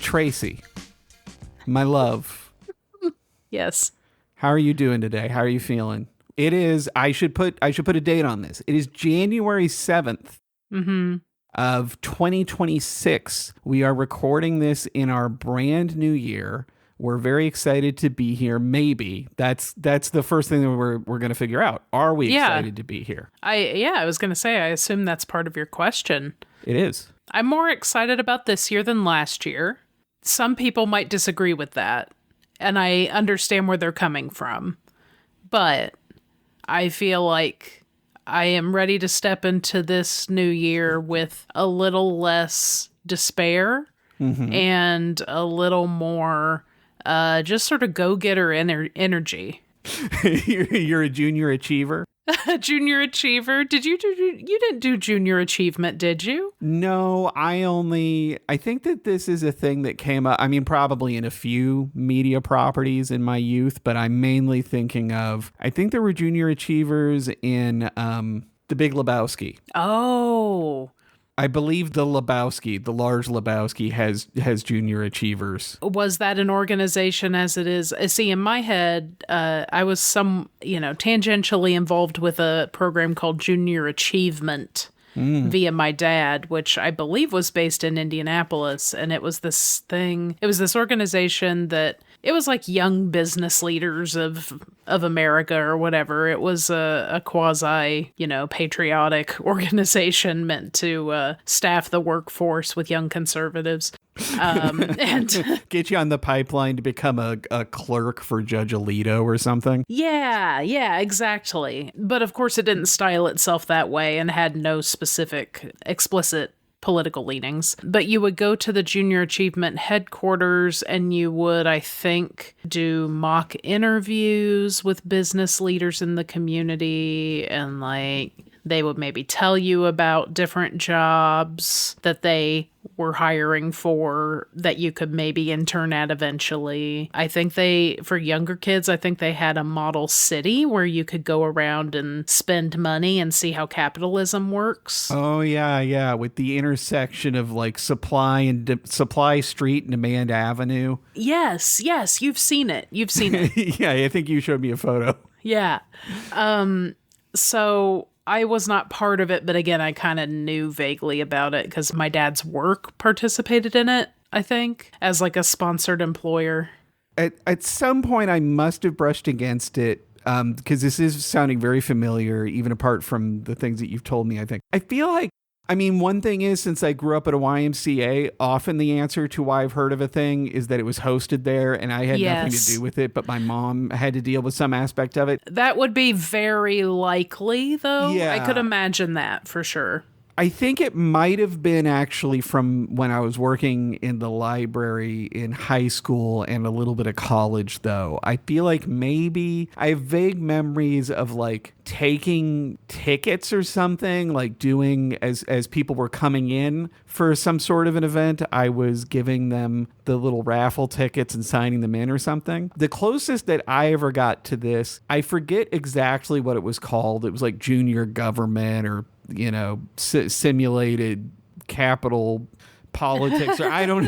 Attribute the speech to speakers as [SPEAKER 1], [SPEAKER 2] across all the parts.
[SPEAKER 1] Tracy, my love.
[SPEAKER 2] Yes.
[SPEAKER 1] How are you doing today? How are you feeling? It is, I should put a date on this. It is January 7th of 2026. We are recording this in our brand new year. We're very excited to be here. Maybe that's the first thing that we're going to figure out. Are we excited to be here?
[SPEAKER 2] I was going to say, I assume that's part of your question.
[SPEAKER 1] It is.
[SPEAKER 2] I'm more excited about this year than last year. Some people might disagree with that, and I understand where they're coming from. But I feel like I am ready to step into this new year with a little less despair and a little more just sort of go-getter energy.
[SPEAKER 1] You're a junior achiever?
[SPEAKER 2] A junior achiever? You didn't do junior achievement, did you?
[SPEAKER 1] No, I think that this is a thing that came up, I mean, probably in a few media properties in my youth, but I'm mainly thinking of, I think there were junior achievers in The Big Lebowski.
[SPEAKER 2] Oh.
[SPEAKER 1] I believe the large Lebowski has junior achievers.
[SPEAKER 2] Was that an organization as it is? See, in my head, I was tangentially involved with a program called Junior Achievement via my dad, which I believe was based in Indianapolis. And it was this organization that it was like young business leaders of America or whatever. It was a quasi, patriotic organization meant to staff the workforce with young conservatives. And
[SPEAKER 1] get you on the pipeline to become a clerk for Judge Alito or something.
[SPEAKER 2] Yeah, exactly. But of course it didn't style itself that way and had no specific explicit political leanings. But you would go to the Junior Achievement headquarters and you would, I think, do mock interviews with business leaders in the community, and they would maybe tell you about different jobs that they were hiring for that you could maybe intern at eventually. I think for younger kids, I think they had a model city where you could go around and spend money and see how capitalism works.
[SPEAKER 1] Oh, yeah. With the intersection of Supply Street and Demand Avenue.
[SPEAKER 2] Yes. You've seen it.
[SPEAKER 1] Yeah, I think you showed me a photo.
[SPEAKER 2] Yeah. So I was not part of it, but again, I kind of knew vaguely about it because my dad's work participated in it, I think, as like a sponsored employer.
[SPEAKER 1] At some point, I must have brushed against it because this is sounding very familiar, even apart from the things that you've told me, I think. I feel like, one thing is, since I grew up at a YMCA, often the answer to why I've heard of a thing is that it was hosted there and I had nothing to do with it, but my mom had to deal with some aspect of it.
[SPEAKER 2] That would be very likely, though.
[SPEAKER 1] Yeah.
[SPEAKER 2] I could imagine that for sure.
[SPEAKER 1] I think it might have been actually from when I was working in the library in high school and a little bit of college, though. I feel like maybe I have vague memories of taking tickets or something, doing as people were coming in for some sort of an event, I was giving them the little raffle tickets and signing them in or something. The closest that I ever got to this, I forget exactly what it was called. It was like junior government or simulated capital politics, or I don't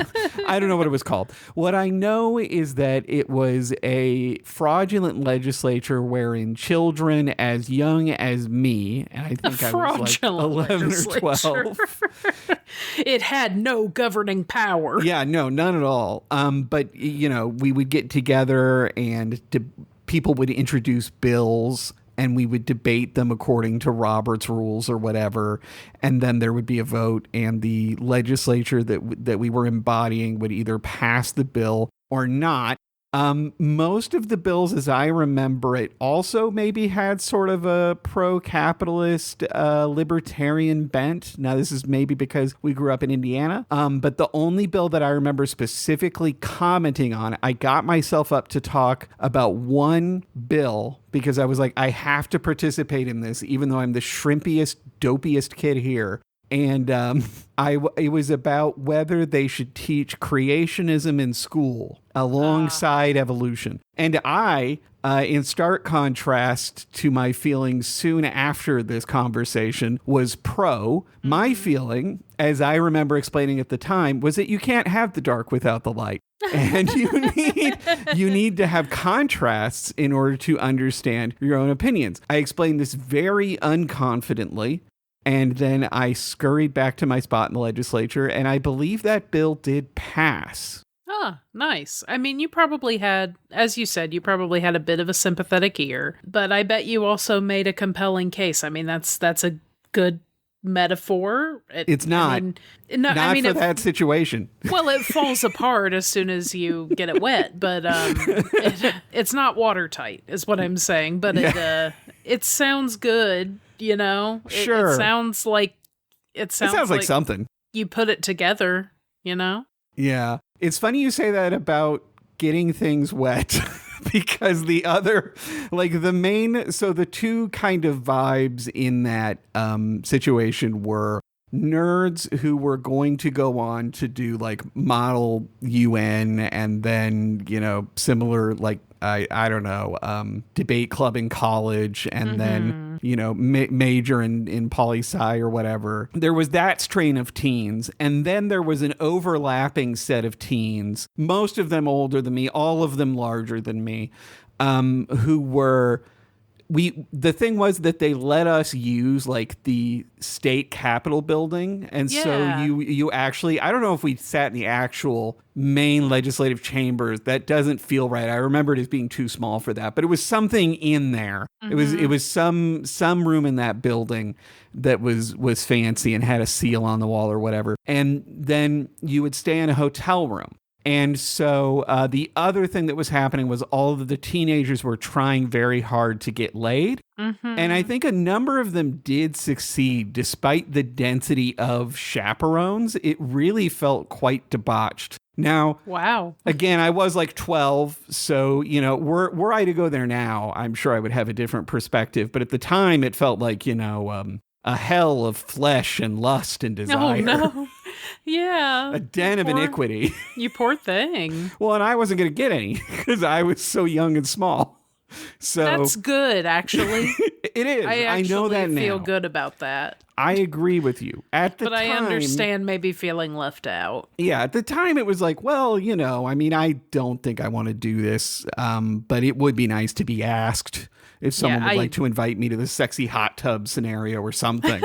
[SPEAKER 1] know what it was called. What I know is that it was a fraudulent legislature wherein children as young as me, and I think I was 11 or 12.
[SPEAKER 2] It had no governing power.
[SPEAKER 1] Yeah, no, none at all. But we would get together and people would introduce bills, and we would debate them according to Robert's rules or whatever. And then there would be a vote, and the legislature that we were embodying would either pass the bill or not. Most of the bills, as I remember it, also maybe had sort of a pro-capitalist, libertarian bent. Now, this is maybe because we grew up in Indiana. But the only bill that I remember specifically commenting on, I got myself up to talk about one bill because I was like, I have to participate in this, even though I'm the shrimpiest, dopiest kid here. And it was about whether they should teach creationism in school alongside evolution. And I, in stark contrast to my feelings soon after this conversation, was pro. My feeling, as I remember explaining at the time, was that you can't have the dark without the light. And you need to have contrasts in order to understand your own opinions. I explained this very unconfidently. And then I scurried back to my spot in the legislature, and I believe that bill did pass.
[SPEAKER 2] Ah, nice. I mean, you probably had, as you said, you probably had a bit of a sympathetic ear, but I bet you also made a compelling case. I mean, that's a good metaphor.
[SPEAKER 1] It's not. I mean, not for that situation.
[SPEAKER 2] Well, it falls apart as soon as you get it wet, but it's not watertight, is what I'm saying. But it sounds good. You know,
[SPEAKER 1] sure.
[SPEAKER 2] It sounds like
[SPEAKER 1] something.
[SPEAKER 2] You put it together, you know?
[SPEAKER 1] Yeah. It's funny you say that about getting things wet because the two kind of vibes in that situation were nerds who were going to go on to do like model UN and then, similar like I don't know, debate club in college and then, major in poli-sci or whatever. There was that strain of teens. And then there was an overlapping set of teens, most of them older than me, all of them larger than me, who were... the thing was that they let us use like the state capitol building. And so you actually, I don't know if we sat in the actual main legislative chambers. That doesn't feel right. I remember it as being too small for that, but it was something in there. Mm-hmm. It was some room in that building that was fancy and had a seal on the wall or whatever. And then you would stay in a hotel room. And so the other thing that was happening was all of the teenagers were trying very hard to get laid. Mm-hmm. And I think a number of them did succeed despite the density of chaperones. It really felt quite debauched. Now,
[SPEAKER 2] wow.
[SPEAKER 1] Again, I was like 12. So, were I to go there now, I'm sure I would have a different perspective. But at the time, it felt like, a hell of flesh and lust and desire.
[SPEAKER 2] Oh, no. Yeah.
[SPEAKER 1] A den of iniquity.
[SPEAKER 2] You poor thing.
[SPEAKER 1] Well, and I wasn't going to get any because I was so young and small. So
[SPEAKER 2] that's good, actually.
[SPEAKER 1] It is. I know that now.
[SPEAKER 2] I feel good about that.
[SPEAKER 1] I agree with you. But
[SPEAKER 2] I understand maybe feeling left out.
[SPEAKER 1] Yeah, at the time it was like, well, I don't think I want to do this, but it would be nice to be asked if someone would like to invite me to the sexy hot tub scenario or something.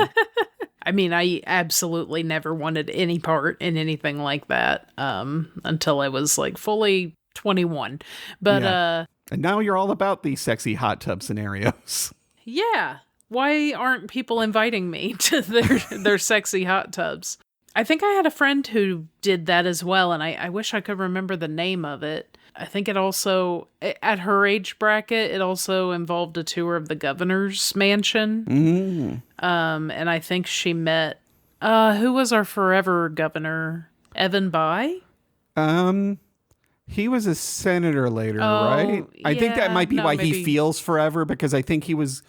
[SPEAKER 2] I mean, I absolutely never wanted any part in anything like that until I was like fully 21. But
[SPEAKER 1] and now you're all about these sexy hot tub scenarios.
[SPEAKER 2] Yeah. Why aren't people inviting me to their sexy hot tubs? I think I had a friend who did that as well, and I wish I could remember the name of it. I think it also, at her age bracket, it also involved a tour of the governor's mansion. Mm. And I think she met, who was our forever governor? Evan Bayh?
[SPEAKER 1] He was a senator later, right? I think that might be why maybe. He feels forever, because I think he was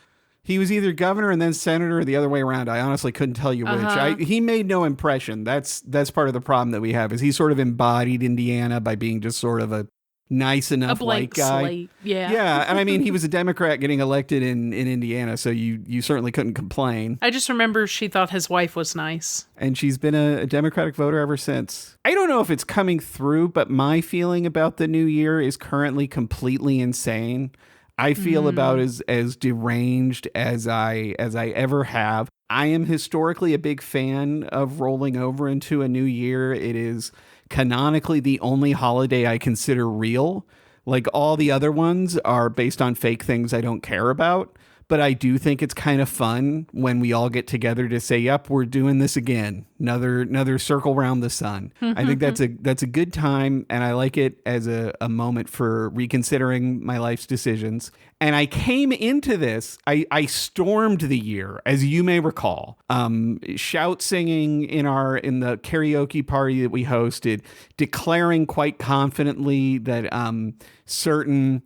[SPEAKER 1] either governor and then senator or the other way around. I honestly couldn't tell you which. He made no impression. That's part of the problem that we have, is he sort of embodied Indiana by being just sort of a nice enough white guy.
[SPEAKER 2] Slate. Yeah.
[SPEAKER 1] Yeah. And I mean, he was a Democrat getting elected in Indiana, so you certainly couldn't complain.
[SPEAKER 2] I just remember she thought his wife was nice.
[SPEAKER 1] And she's been a Democratic voter ever since. I don't know if it's coming through, but my feeling about the new year is currently completely insane. I feel about as deranged as I ever have. I am historically a big fan of rolling over into a new year. It is canonically the only holiday I consider real. Like, all the other ones are based on fake things I don't care about. But I do think it's kind of fun when we all get together to say, yep, we're doing this again. Another circle around the sun. I think that's a good time, and I like it as a moment for reconsidering my life's decisions. And I came into this, I stormed the year, as you may recall, shout singing in the karaoke party that we hosted, declaring quite confidently that certain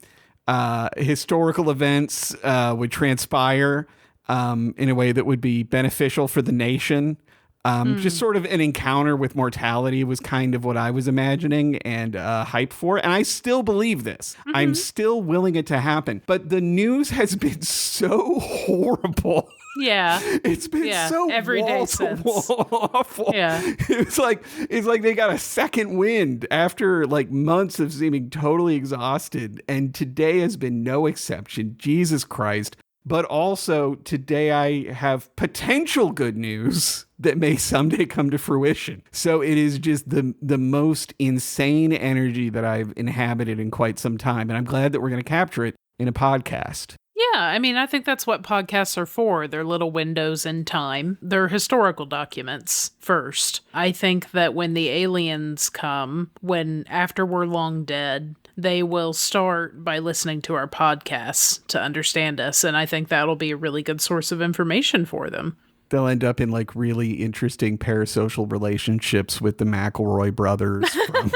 [SPEAKER 1] historical events would transpire in a way that would be beneficial for the nation. Just sort of an encounter with mortality was kind of what I was imagining and hype for. And I still believe this. I'm still willing it to happen. But the news has been so horrible.
[SPEAKER 2] Yeah.
[SPEAKER 1] It's been so
[SPEAKER 2] every day since.
[SPEAKER 1] awful.
[SPEAKER 2] Yeah.
[SPEAKER 1] It's like they got a second wind after like months of seeming totally exhausted. And today has been no exception. Jesus Christ. But also today I have potential good news that may someday come to fruition. So it is just the most insane energy that I've inhabited in quite some time. And I'm glad that we're going to capture it in a podcast.
[SPEAKER 2] Yeah, I mean, I think that's what podcasts are for. They're little windows in time. They're historical documents first. I think that when the aliens come, after we're long dead, they will start by listening to our podcasts to understand us. And I think that'll be a really good source of information for them.
[SPEAKER 1] They'll end up in like really interesting parasocial relationships with the McElroy brothers from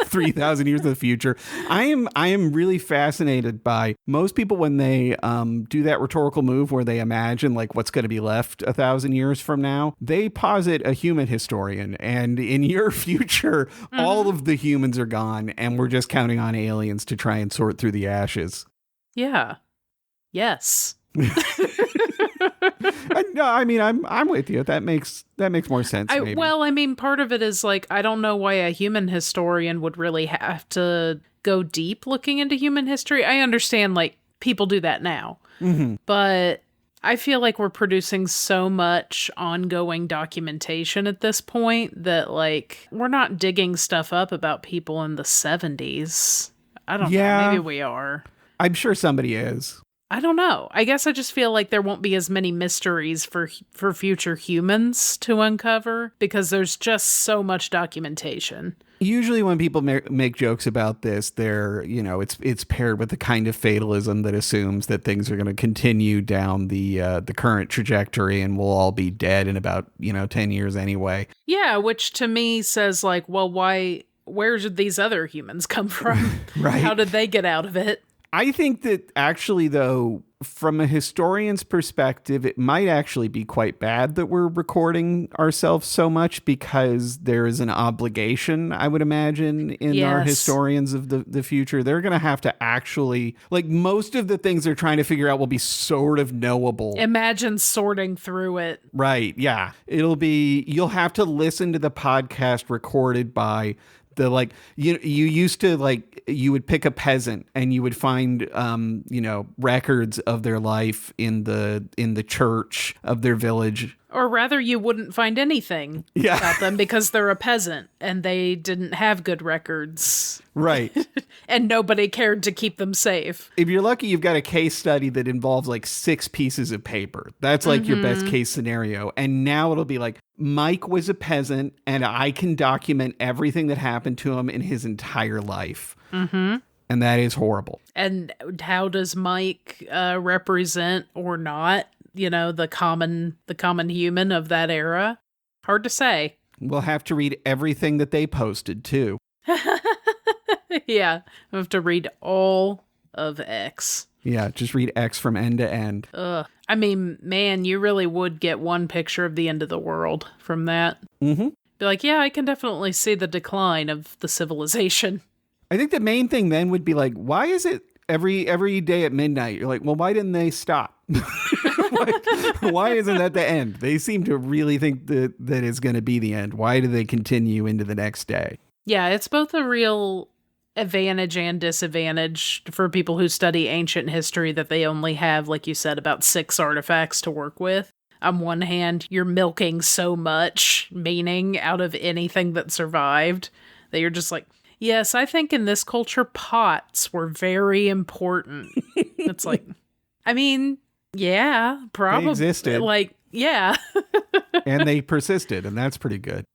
[SPEAKER 1] 3,000 years in the future. I am really fascinated by most people when they do that rhetorical move where they imagine like what's going to be left 1,000 years from now. They posit a human historian, and in your future, all of the humans are gone, and we're just counting on aliens to try and sort through the ashes.
[SPEAKER 2] Yeah. Yes.
[SPEAKER 1] No, I mean, I'm with you. That makes more sense. Maybe.
[SPEAKER 2] Well, I mean, part of it is like, I don't know why a human historian would really have to go deep looking into human history. I understand like people do that now, but I feel like we're producing so much ongoing documentation at this point that like we're not digging stuff up about people in the 70s. I don't know. Maybe we are.
[SPEAKER 1] I'm sure somebody is.
[SPEAKER 2] I don't know. I guess I just feel like there won't be as many mysteries for future humans to uncover because there's just so much documentation.
[SPEAKER 1] Usually when people make jokes about this, they're, it's paired with the kind of fatalism that assumes that things are going to continue down the current trajectory and we'll all be dead in about, 10 years anyway.
[SPEAKER 2] Yeah, which to me says like, well, where did these other humans come from?
[SPEAKER 1] Right.
[SPEAKER 2] How did they get out of it?
[SPEAKER 1] I think that actually, though, from a historian's perspective, it might actually be quite bad that we're recording ourselves so much because there is an obligation, I would imagine, in our historians of the future. They're going to have to actually, like, most of the things they're trying to figure out will be sort of knowable.
[SPEAKER 2] Imagine sorting through it.
[SPEAKER 1] Right, yeah. You'll have to listen to the podcast recorded by the like you used to like you would pick a peasant and you would find records of their life in the church of their village,
[SPEAKER 2] or rather you wouldn't find anything about them because they're a peasant and they didn't have good records,
[SPEAKER 1] right?
[SPEAKER 2] And nobody cared to keep them safe.
[SPEAKER 1] If you're lucky, you've got a case study that involves like 6 pieces of paper. That's like your best case scenario. And now it'll be like, Mike was a peasant and I can document everything that happened to him in his entire life. And that is horrible.
[SPEAKER 2] And how does Mike represent or not, the common human of that era? Hard to say.
[SPEAKER 1] We'll have to read everything that they posted too.
[SPEAKER 2] Yeah, I have to read all of X.
[SPEAKER 1] Yeah, just read X from end to end.
[SPEAKER 2] Ugh. I mean, man, you really would get one picture of the end of the world from that. Be like, yeah, I can definitely see the decline of the civilization.
[SPEAKER 1] I think the main thing then would be like, why is it every day at midnight? You're like, well, why didn't they stop? Why isn't that the end? They seem to really think that it's going to be the end. Why do they continue into the next day?
[SPEAKER 2] Yeah, it's both a real advantage and disadvantage for people who study ancient history that they only have, like you said, about 6 artifacts to work with. On one hand, you're milking so much meaning out of anything that survived that you're just like, yes, I think in this culture, pots were very important. It's like, I mean, yeah, probably.
[SPEAKER 1] They existed.
[SPEAKER 2] Like, yeah.
[SPEAKER 1] And they persisted, and that's pretty good.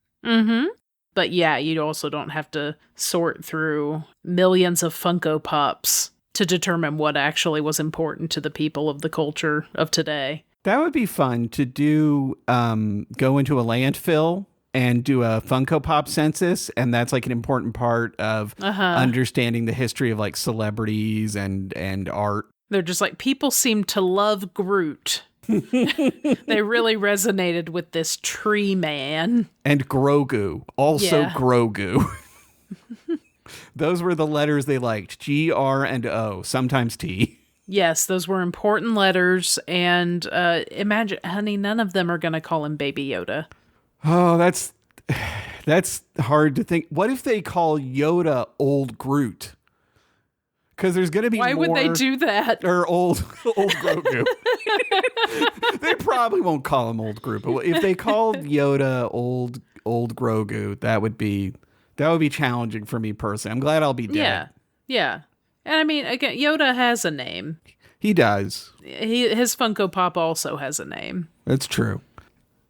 [SPEAKER 2] But yeah, you also don't have to sort through millions of Funko Pops to determine what actually was important to the people of the culture of today.
[SPEAKER 1] That would be fun to do, go into a landfill and do a Funko Pop census. And that's like an important part of understanding the history of like celebrities and art.
[SPEAKER 2] They're just like, people seem to love Groot. They really resonated with this tree man.
[SPEAKER 1] And Grogu. Also
[SPEAKER 2] Yeah.
[SPEAKER 1] Grogu. Those were the letters they liked. G, R, and O. Sometimes T.
[SPEAKER 2] Yes, those were important letters. And imagine, honey, none of them are going to call him Baby Yoda.
[SPEAKER 1] Oh, that's hard to think. What if they call Yoda Old Groot? Because there's going to be
[SPEAKER 2] Why would they do that?
[SPEAKER 1] Or old Grogu. They probably won't call him Old Groot, but if they called Yoda old Grogu, that would be challenging for me personally. I'm glad I'll be dead.
[SPEAKER 2] Yeah. And I mean, again, Yoda has a name.
[SPEAKER 1] He does.
[SPEAKER 2] His Funko Pop also has a name.
[SPEAKER 1] That's true.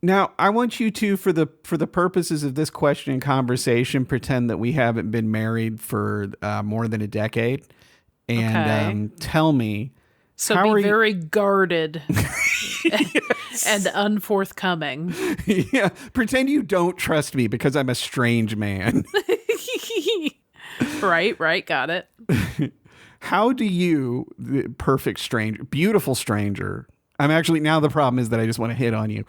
[SPEAKER 1] Now, I want you to, for the purposes of this question and conversation, pretend that we haven't been married for more than a decade, and tell me.
[SPEAKER 2] So be very guarded and unforthcoming.
[SPEAKER 1] Yeah, pretend you don't trust me because I'm a strange man.
[SPEAKER 2] Right, got it.
[SPEAKER 1] How do you, the perfect stranger, beautiful stranger? I'm actually, now the problem is that I just want to hit on you.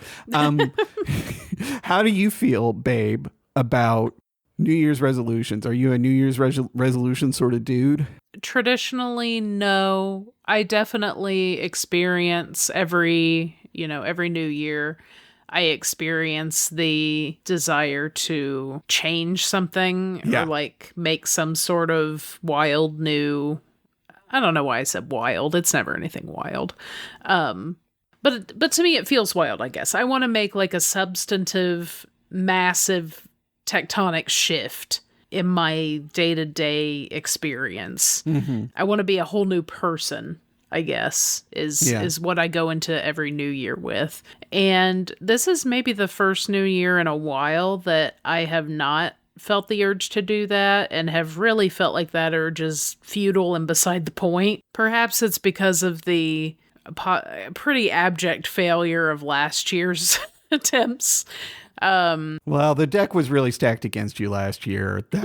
[SPEAKER 1] How do you feel, babe, about New Year's resolutions? Are you a New Year's resolution sort of dude?
[SPEAKER 2] Traditionally, no. I definitely experience every New Year. I experience the desire to change something or like make some sort of wild new. I don't know why I said wild. It's never anything wild. But to me, it feels wild, I guess. I want to make like a substantive, massive tectonic shift in my day-to-day experience. Mm-hmm. I want to be a whole new person, I guess, is what I go into every new year with. And this is maybe the first new year in a while that I have not felt the urge to do that and have really felt like that urge is futile and beside the point. Perhaps it's because of the pretty abject failure of last year's attempts.
[SPEAKER 1] Well, the deck was really stacked against you last year. That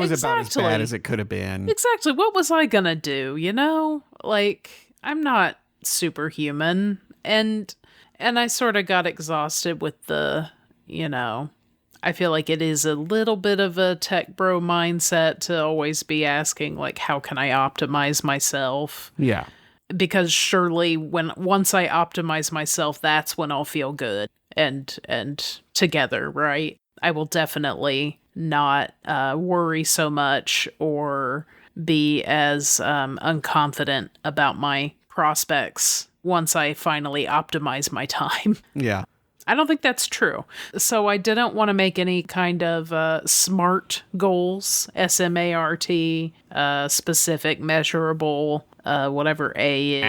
[SPEAKER 1] was about as bad as it could have been.
[SPEAKER 2] Exactly. What was I gonna do? Like, I'm not superhuman, and I sort of got exhausted with the, I feel like it is a little bit of a tech bro mindset to always be asking, like, how can I optimize myself?
[SPEAKER 1] Yeah.
[SPEAKER 2] Because surely once I optimize myself, that's when I'll feel good and together, right? I will definitely not worry so much or be as unconfident about my prospects once I finally optimize my time.
[SPEAKER 1] Yeah.
[SPEAKER 2] I don't think that's true. So I didn't want to make any kind of SMART goals, S-M-A-R-T, specific, measurable, whatever A is.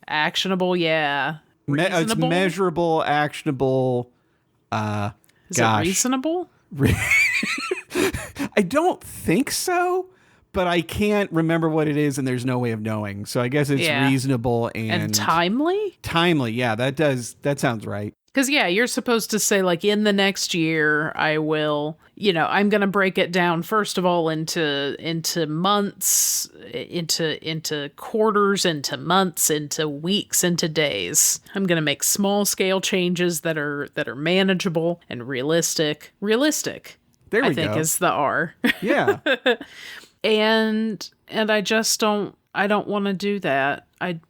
[SPEAKER 2] Actionable, yeah.
[SPEAKER 1] It's measurable, actionable.
[SPEAKER 2] Is it reasonable?
[SPEAKER 1] I don't think so, but I can't remember what it is, and there's no way of knowing. So I guess it's reasonable and
[SPEAKER 2] timely.
[SPEAKER 1] Timely, yeah, that sounds right.
[SPEAKER 2] Because, you're supposed to say, like, in the next year, I will, I'm going to break it down, first of all, into months, into quarters, into months, into weeks, into days. I'm going to make small scale changes that are manageable and realistic. Realistic,
[SPEAKER 1] there we go.
[SPEAKER 2] I think is the R.
[SPEAKER 1] Yeah.
[SPEAKER 2] and I just don't want to do that. I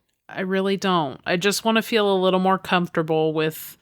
[SPEAKER 2] really don't. I just want to feel a little more comfortable with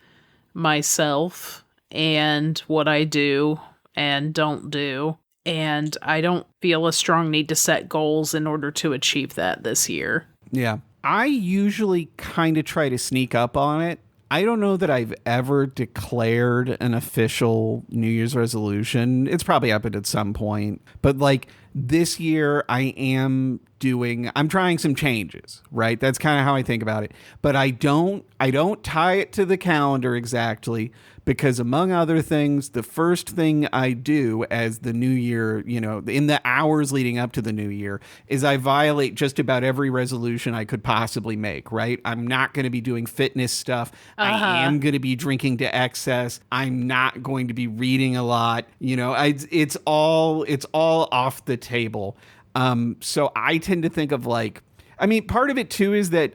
[SPEAKER 2] myself and what I do and don't do. And I don't feel a strong need to set goals in order to achieve that this year.
[SPEAKER 1] Yeah. I usually kind of try to sneak up on it. I don't know that I've ever declared an official New Year's resolution. It's probably happened at some point. But like this year, I'm trying some changes, right? That's kind of how I think about it. But I don't tie it to the calendar exactly, because among other things, the first thing I do as the new year, in the hours leading up to the new year, is I violate just about every resolution I could possibly make, right? I'm not going to be doing fitness stuff. I am going to be drinking to excess. I'm not going to be reading a lot. It's all off the table. So I tend to think of part of it too is that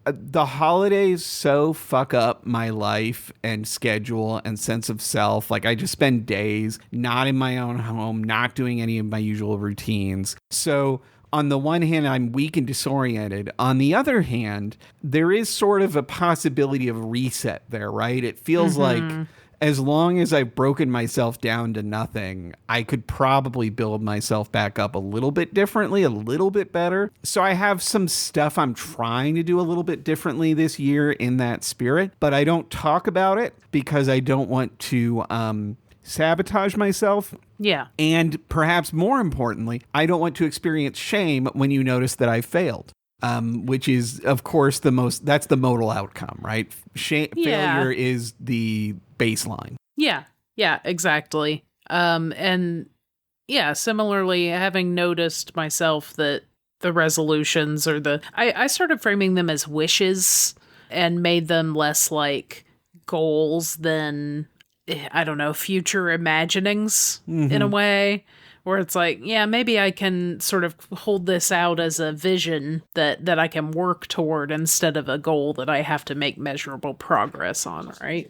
[SPEAKER 1] The holidays so fuck up my life and schedule and sense of self. Like I just spend days not in my own home, not doing any of my usual routines. So on the one hand, I'm weak and disoriented. On the other hand, there is sort of a possibility of reset there, right? It feels like as long as I've broken myself down to nothing, I could probably build myself back up a little bit differently, a little bit better. So I have some stuff I'm trying to do a little bit differently this year in that spirit, but I don't talk about it because I don't want to sabotage myself.
[SPEAKER 2] Yeah.
[SPEAKER 1] And perhaps more importantly, I don't want to experience shame when you notice that I failed. Which is, of course, that's the modal outcome, right? Failure is the baseline.
[SPEAKER 2] Yeah, exactly. And yeah, similarly, having noticed myself that the resolutions or I started framing them as wishes and made them less like goals than, I don't know, future imaginings in a way. Where it's like, yeah, maybe I can sort of hold this out as a vision that I can work toward instead of a goal that I have to make measurable progress on, right?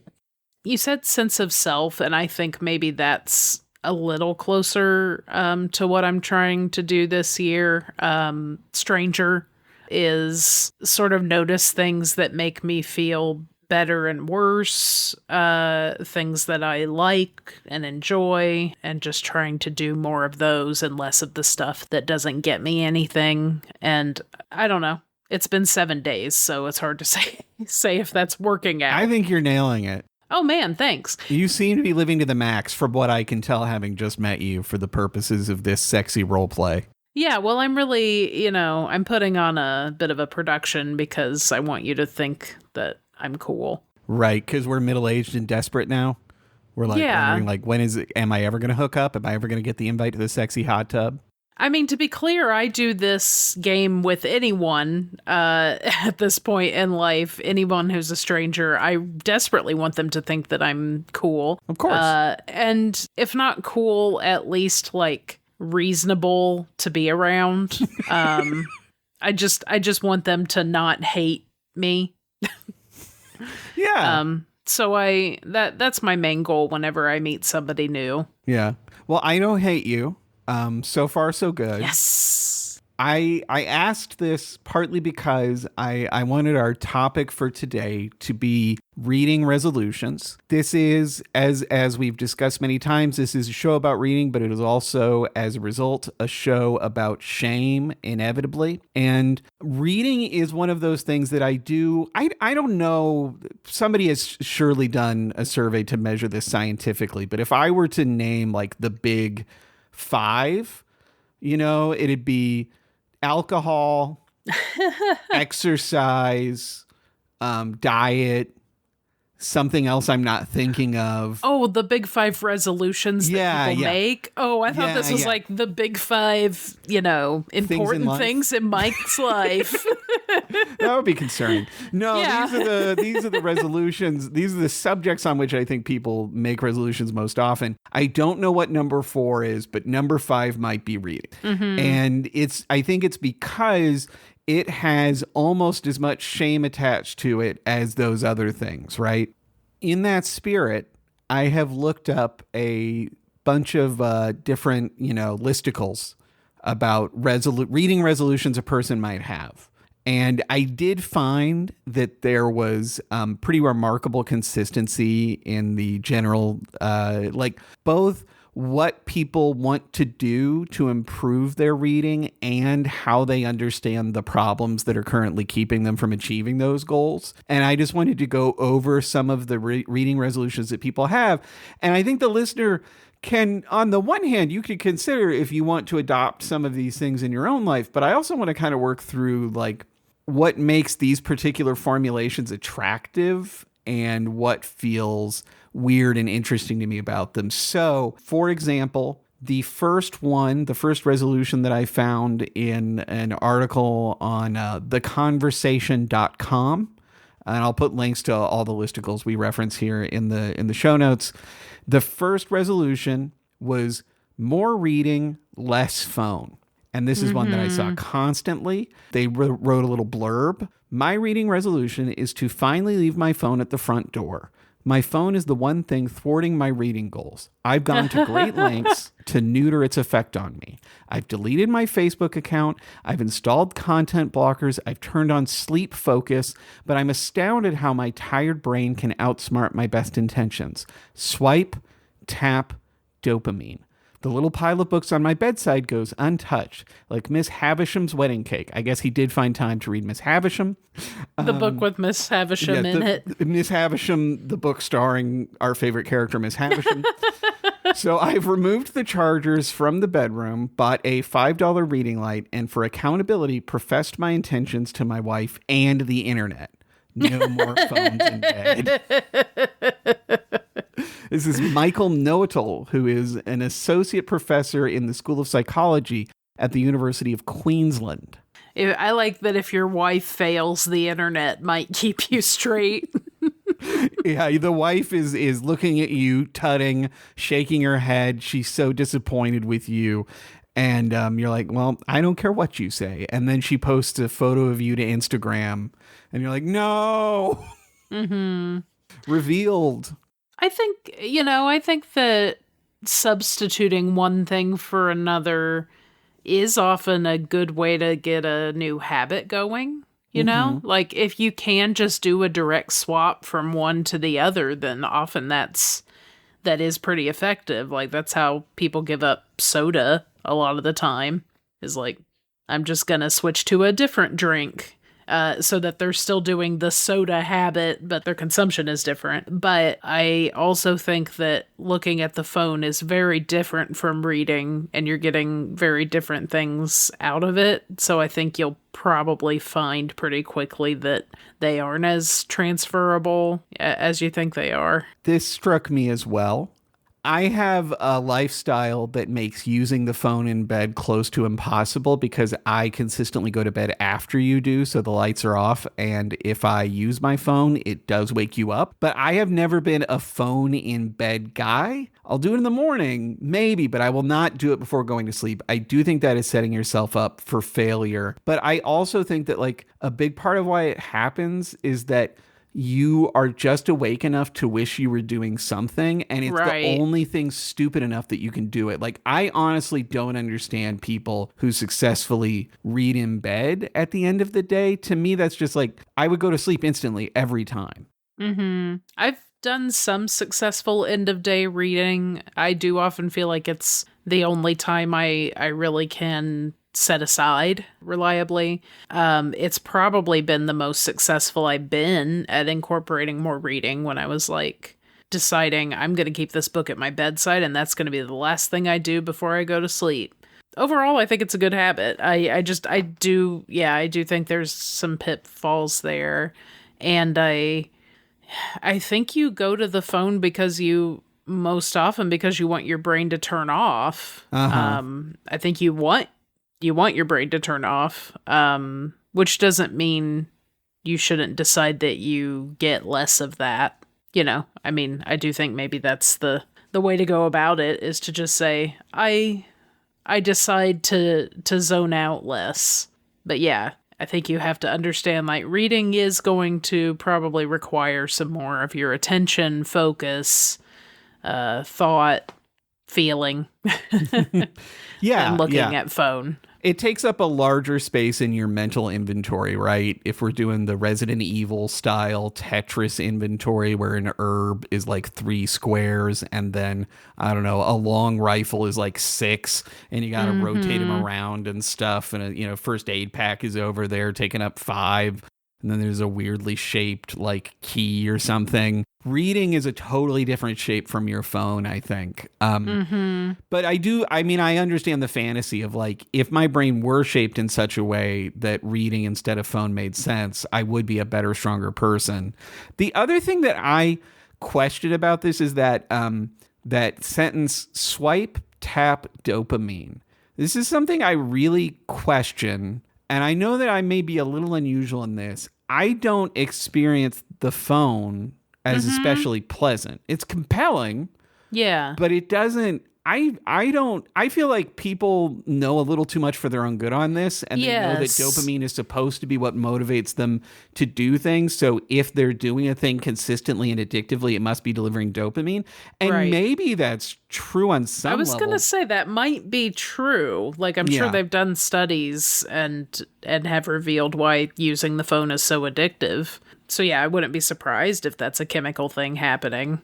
[SPEAKER 2] You said sense of self, and I think maybe that's a little closer to what I'm trying to do this year. Stranger is sort of notice things that make me feel better and worse, things that I like and enjoy, and just trying to do more of those and less of the stuff that doesn't get me anything. And I don't know. It's been 7 days, so it's hard to say if that's working out.
[SPEAKER 1] I think you're nailing it.
[SPEAKER 2] Oh man, thanks.
[SPEAKER 1] You seem to be living to the max from what I can tell, having just met you for the purposes of this sexy role play.
[SPEAKER 2] Yeah, well, I'm really, I'm putting on a bit of a production because I want you to think that I'm cool.
[SPEAKER 1] Right, because we're middle-aged and desperate now. We're like wondering, like, am I ever going to hook up? Am I ever going to get the invite to the sexy hot tub?
[SPEAKER 2] I mean, to be clear, I do this game with anyone at this point in life. Anyone who's a stranger, I desperately want them to think that I'm cool.
[SPEAKER 1] Of course.
[SPEAKER 2] And if not cool, at least, like, reasonable to be around. I just want them to not hate me.
[SPEAKER 1] Yeah.
[SPEAKER 2] So that's my main goal whenever I meet somebody new.
[SPEAKER 1] Yeah. Well, I don't hate you. So far, so good.
[SPEAKER 2] Yes.
[SPEAKER 1] I asked this partly because I wanted our topic for today to be reading resolutions. This is, as we've discussed many times, this is a show about reading, but it is also, as a result, a show about shame, inevitably. And reading is one of those things that I do. I don't know. Somebody has surely done a survey to measure this scientifically, but if I were to name like the big 5, it'd be alcohol, exercise, diet, something else I'm not thinking of.
[SPEAKER 2] Oh, the big 5 resolutions that people make. Oh, I thought this was like the big 5, important things in Mike's life.
[SPEAKER 1] That would be concerning. No, these are the resolutions. These are the subjects on which I think people make resolutions most often. I don't know what number 4 is, but number 5 might be reading. Mm-hmm. And I think it's because it has almost as much shame attached to it as those other things, right? In that spirit, I have looked up a bunch of different, listicles about reading resolutions a person might have. And I did find that there was pretty remarkable consistency in the general, both what people want to do to improve their reading and how they understand the problems that are currently keeping them from achieving those goals. And I just wanted to go over some of the reading resolutions that people have. And I think the listener can, on the one hand, you could consider if you want to adopt some of these things in your own life, but I also want to kind of work through like what makes these particular formulations attractive and what feels weird and interesting to me about them. So, for example, the first resolution that I found in an article on theconversation.com, and I'll put links to all the listicles we reference here in the show notes. The first resolution was more reading, less phone. And this is one that I saw constantly. They wrote a little blurb. My reading resolution is to finally leave my phone at the front door. My phone is the one thing thwarting my reading goals. I've gone to great lengths to neuter its effect on me. I've deleted my Facebook account. I've installed content blockers. I've turned on sleep focus, but I'm astounded how my tired brain can outsmart my best intentions. Swipe, tap, dopamine. The little pile of books on my bedside goes untouched, like Miss Havisham's wedding cake. I guess he did find time to read Miss Havisham.
[SPEAKER 2] The book with Miss Havisham in it.
[SPEAKER 1] Miss Havisham, the book starring our favorite character, Miss Havisham. So I've removed the chargers from the bedroom, bought a $5 reading light, and for accountability, professed my intentions to my wife and the internet. No more phones in bed. This is Michael Noatal, who is an associate professor in the School of Psychology at the University of Queensland.
[SPEAKER 2] I like that if your wife fails, the internet might keep you straight.
[SPEAKER 1] Yeah, the wife is looking at you, tutting, shaking her head. She's so disappointed with you. And you're like, well, I don't care what you say. And then she posts a photo of you to Instagram. And you're like, no. Revealed.
[SPEAKER 2] I think that substituting one thing for another is often a good way to get a new habit going. You know, like if you can just do a direct swap from one to the other, then often that is pretty effective. Like that's how people give up soda a lot of the time, is like, I'm just going to switch to a different drink. So that they're still doing the soda habit, but their consumption is different. But I also think that looking at the phone is very different from reading, and you're getting very different things out of it. So I think you'll probably find pretty quickly that they aren't as transferable as you think they are.
[SPEAKER 1] This struck me as well. I have a lifestyle that makes using the phone in bed close to impossible because I consistently go to bed after you do, so the lights are off. And if I use my phone, it does wake you up. But I have never been a phone in bed guy. I'll do it in the morning, maybe, but I will not do it before going to sleep. I do think that is setting yourself up for failure. But I also think that like a big part of why it happens is that you are just awake enough to wish you were doing something, and it's the only thing stupid enough that you can do it. Like, I honestly don't understand people who successfully read in bed at the end of the day. To me, that's just like, I would go to sleep instantly every time.
[SPEAKER 2] I've done some successful end of day reading. I do often feel like it's the only time I really can set aside reliably. It's probably been the most successful I've been at incorporating more reading when I was like deciding I'm going to keep this book at my bedside and that's going to be the last thing I do before I go to sleep. Overall, I think it's a good habit. I do think there's some pitfalls there. And I think you go to the phone because you want your brain to turn off. I think you want your brain to turn off, which doesn't mean you shouldn't decide that you get less of that. You know, I mean, I do think maybe that's the way to go about it, is to just say, I decide to zone out less. But yeah, I think you have to understand, like, reading is going to probably require some more of your attention, focus, thought, feeling, and looking at phone.
[SPEAKER 1] It takes up a larger space in your mental inventory, right? If we're doing the Resident Evil style Tetris inventory where an herb is like 3 squares and then, I don't know, a long rifle is like 6 and you got to rotate them around and stuff. And, a first aid pack is over there taking up 5. And then there's a weirdly shaped like key or something. Reading is a totally different shape from your phone, I think. But I understand the fantasy of like, if my brain were shaped in such a way that reading instead of phone made sense, I would be a better, stronger person. The other thing that I questioned about this is that that sentence, swipe, tap, dopamine. This is something I really question. And I know that I may be a little unusual in this. I don't experience the phone as especially pleasant. It's compelling.
[SPEAKER 2] Yeah.
[SPEAKER 1] But it doesn't, I feel like people know a little too much for their own good on this, and they know that
[SPEAKER 2] Yes.
[SPEAKER 1] dopamine is supposed to be what motivates them to do things. So if they're doing a thing consistently and addictively, it must be delivering dopamine. And
[SPEAKER 2] Right.
[SPEAKER 1] maybe that's true on some
[SPEAKER 2] I was
[SPEAKER 1] level.
[SPEAKER 2] gonna say that might be true. Like I'm sure
[SPEAKER 1] Yeah.
[SPEAKER 2] they've done studies and have revealed why using the phone is so addictive. So yeah, I wouldn't be surprised if that's a chemical thing happening.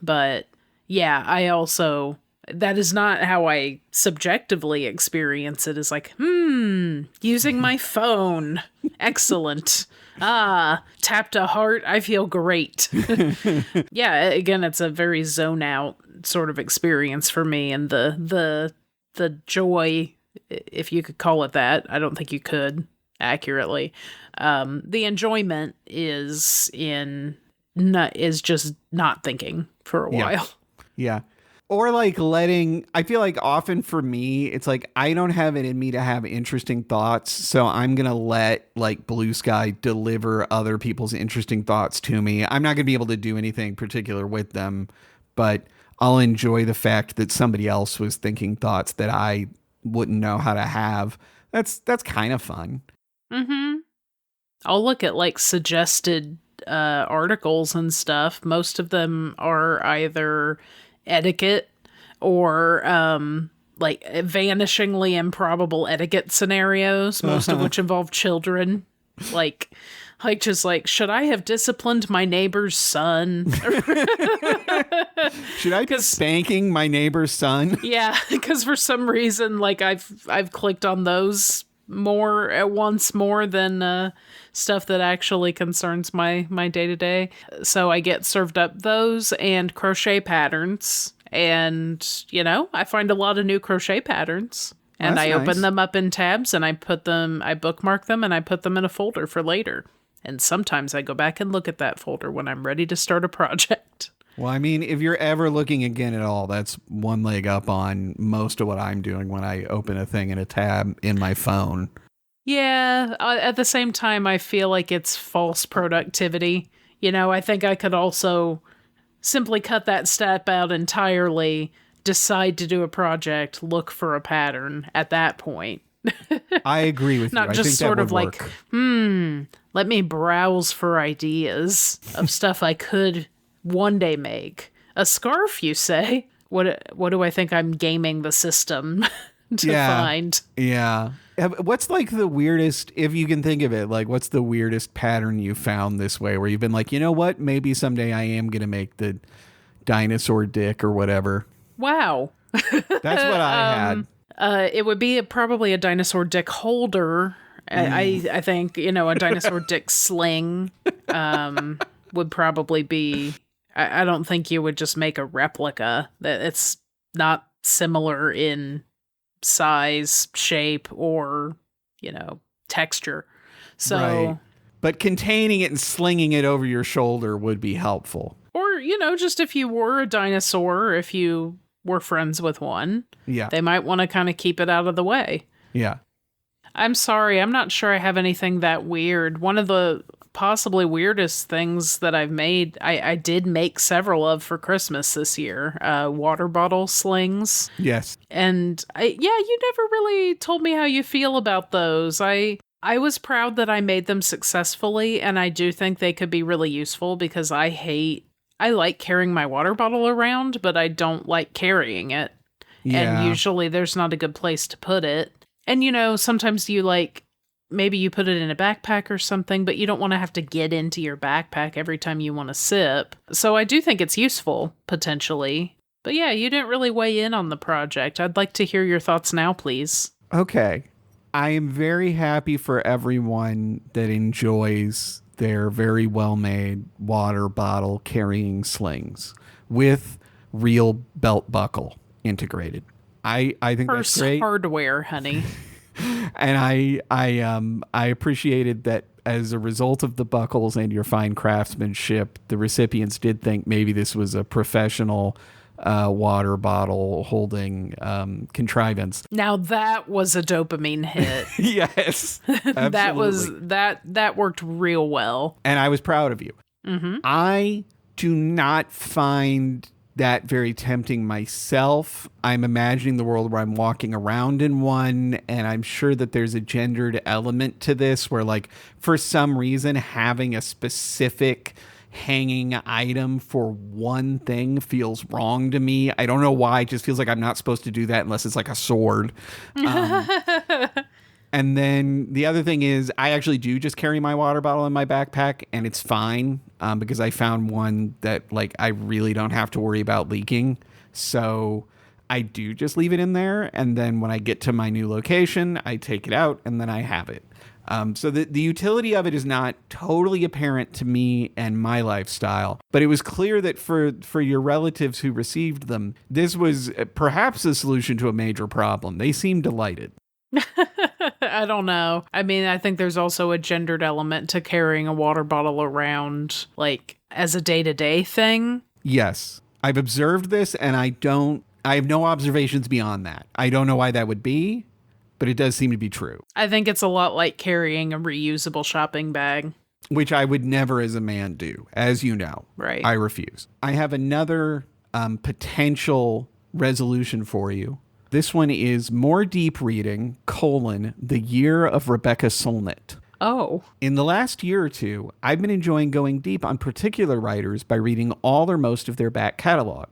[SPEAKER 2] But yeah, I also that is not how I subjectively experience it. Is like, using my phone. Excellent. Tapped a heart. I feel great. Yeah, again, it's a very zone out sort of experience for me, and the joy, if you could call it that, I don't think you could accurately. The enjoyment is is just not thinking for a while.
[SPEAKER 1] Yeah. Or like I feel like often for me, it's like I don't have it in me to have interesting thoughts. So I'm going to let like Blue Sky deliver other people's interesting thoughts to me. I'm not going to be able to do anything particular with them, but I'll enjoy the fact that somebody else was thinking thoughts that I wouldn't know how to have. That's kind of fun.
[SPEAKER 2] Mm-hmm. I'll look at like suggested articles and stuff. Most of them are either etiquette or like vanishingly improbable etiquette scenarios, most of which involve children. Like just like, should I have disciplined my neighbor's son?
[SPEAKER 1] Should I be spanking my neighbor's son?
[SPEAKER 2] Yeah, because for some reason, like I've clicked on those more at once more than stuff that actually concerns my day to day. So I get served up those and crochet patterns, and I find a lot of new crochet patterns. And
[SPEAKER 1] That's
[SPEAKER 2] I
[SPEAKER 1] nice.
[SPEAKER 2] open them up in tabs and I bookmark them and I put them in a folder for later. And sometimes I go back and look at that folder when I'm ready to start a project.
[SPEAKER 1] Well, I mean, if you're ever looking again at all, that's one leg up on most of what I'm doing when I open a thing in a tab in my phone.
[SPEAKER 2] Yeah, at the same time, I feel like it's false productivity. I think I could also simply cut that step out entirely, decide to do a project, look for a pattern at that point.
[SPEAKER 1] I agree with you.
[SPEAKER 2] Not
[SPEAKER 1] I
[SPEAKER 2] just
[SPEAKER 1] think
[SPEAKER 2] sort
[SPEAKER 1] that
[SPEAKER 2] of
[SPEAKER 1] would
[SPEAKER 2] like,
[SPEAKER 1] work.
[SPEAKER 2] let me browse for ideas of stuff I could one day make. A scarf, you say? What do I think I'm gaming the system to find?
[SPEAKER 1] Yeah. What's like the weirdest, if you can think of it, like what's the weirdest pattern you found this way where you've been like, you know what? Maybe someday I am going to make the dinosaur dick or whatever.
[SPEAKER 2] Wow.
[SPEAKER 1] That's what I had.
[SPEAKER 2] It would be probably a dinosaur dick holder. I think, a dinosaur dick sling would probably be... I don't think you would just make a replica. That it's not similar in size, shape, or, texture. So...
[SPEAKER 1] Right. But containing it and slinging it over your shoulder would be helpful.
[SPEAKER 2] Or, just if you were a dinosaur, if you were friends with one,
[SPEAKER 1] Yeah.
[SPEAKER 2] they might want to kind of keep it out of the way.
[SPEAKER 1] Yeah.
[SPEAKER 2] I'm sorry, I'm not sure I have anything that weird. One of the possibly weirdest things that I've made, I did make several of for Christmas this year, water bottle slings.
[SPEAKER 1] Yes.
[SPEAKER 2] And you never really told me how you feel about those. I was proud that I made them successfully, and I do think they could be really useful because I like carrying my water bottle around, but I don't like carrying it.
[SPEAKER 1] Yeah.
[SPEAKER 2] And usually there's not a good place to put it. And, sometimes maybe you put it in a backpack or something, but you don't want to have to get into your backpack every time you want to sip. So I do think it's useful, potentially. But yeah, you didn't really weigh in on the project. I'd like to hear your thoughts now, please.
[SPEAKER 1] Okay. I am very happy for everyone that enjoys their very well-made water bottle carrying slings with real belt buckle integrated. I think
[SPEAKER 2] First
[SPEAKER 1] that's great.
[SPEAKER 2] hardware, honey.
[SPEAKER 1] And I appreciated that as a result of the buckles and your fine craftsmanship, the recipients did think maybe this was a professional water bottle holding contrivance.
[SPEAKER 2] Now that was a dopamine hit.
[SPEAKER 1] Yes, absolutely.
[SPEAKER 2] that worked real well.
[SPEAKER 1] And I was proud of you.
[SPEAKER 2] Mm-hmm.
[SPEAKER 1] I do not find that very tempting myself. I'm imagining the world where I'm walking around in one, and I'm sure that there's a gendered element to this where, like, for some reason, having a specific hanging item for one thing feels wrong to me. I don't know why. It just feels like I'm not supposed to do that unless it's like a sword. And then the other thing is I actually do just carry my water bottle in my backpack, and it's fine because I found one that, like, I really don't have to worry about leaking. So I do just leave it in there. And then when I get to my new location, I take it out and then I have it. So the utility of it is not totally apparent to me and my lifestyle, but it was clear that for your relatives who received them, this was perhaps a solution to a major problem. They seemed delighted.
[SPEAKER 2] I don't know. I mean, I think there's also a gendered element to carrying a water bottle around, like, as a day-to-day thing.
[SPEAKER 1] Yes. I've observed this, and I have no observations beyond that. I don't know why that would be, but it does seem to be true.
[SPEAKER 2] I think it's a lot like carrying a reusable shopping bag.
[SPEAKER 1] Which I would never as a man do, as you know.
[SPEAKER 2] Right.
[SPEAKER 1] I refuse. I have another potential resolution for you. This one is more deep reading, the year of Rebecca Solnit.
[SPEAKER 2] Oh.
[SPEAKER 1] In the last year or two, I've been enjoying going deep on particular writers by reading all or most of their back catalog.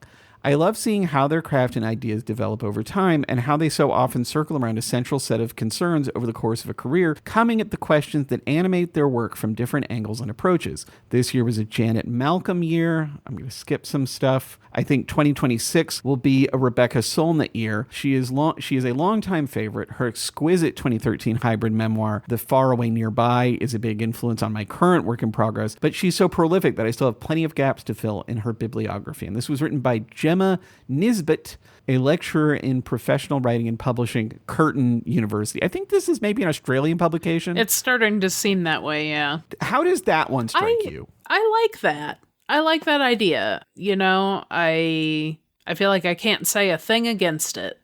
[SPEAKER 1] I love seeing how their craft and ideas develop over time and how they so often circle around a central set of concerns over the course of a career, coming at the questions that animate their work from different angles and approaches. This year was a Janet Malcolm year. I'm going to skip some stuff. I think 2026 will be a Rebecca Solnit year. She is a longtime favorite. Her exquisite 2013 hybrid memoir, The Faraway Nearby, is a big influence on my current work in progress, but she's so prolific that I still have plenty of gaps to fill in her bibliography. And this was written by Gemma Nisbet, a lecturer in professional writing and publishing, Curtin University. I think this is maybe an Australian publication.
[SPEAKER 2] It's starting to seem that way, yeah.
[SPEAKER 1] How does that one strike you?
[SPEAKER 2] I like that. I like that idea. You know, I feel like I can't say a thing against it.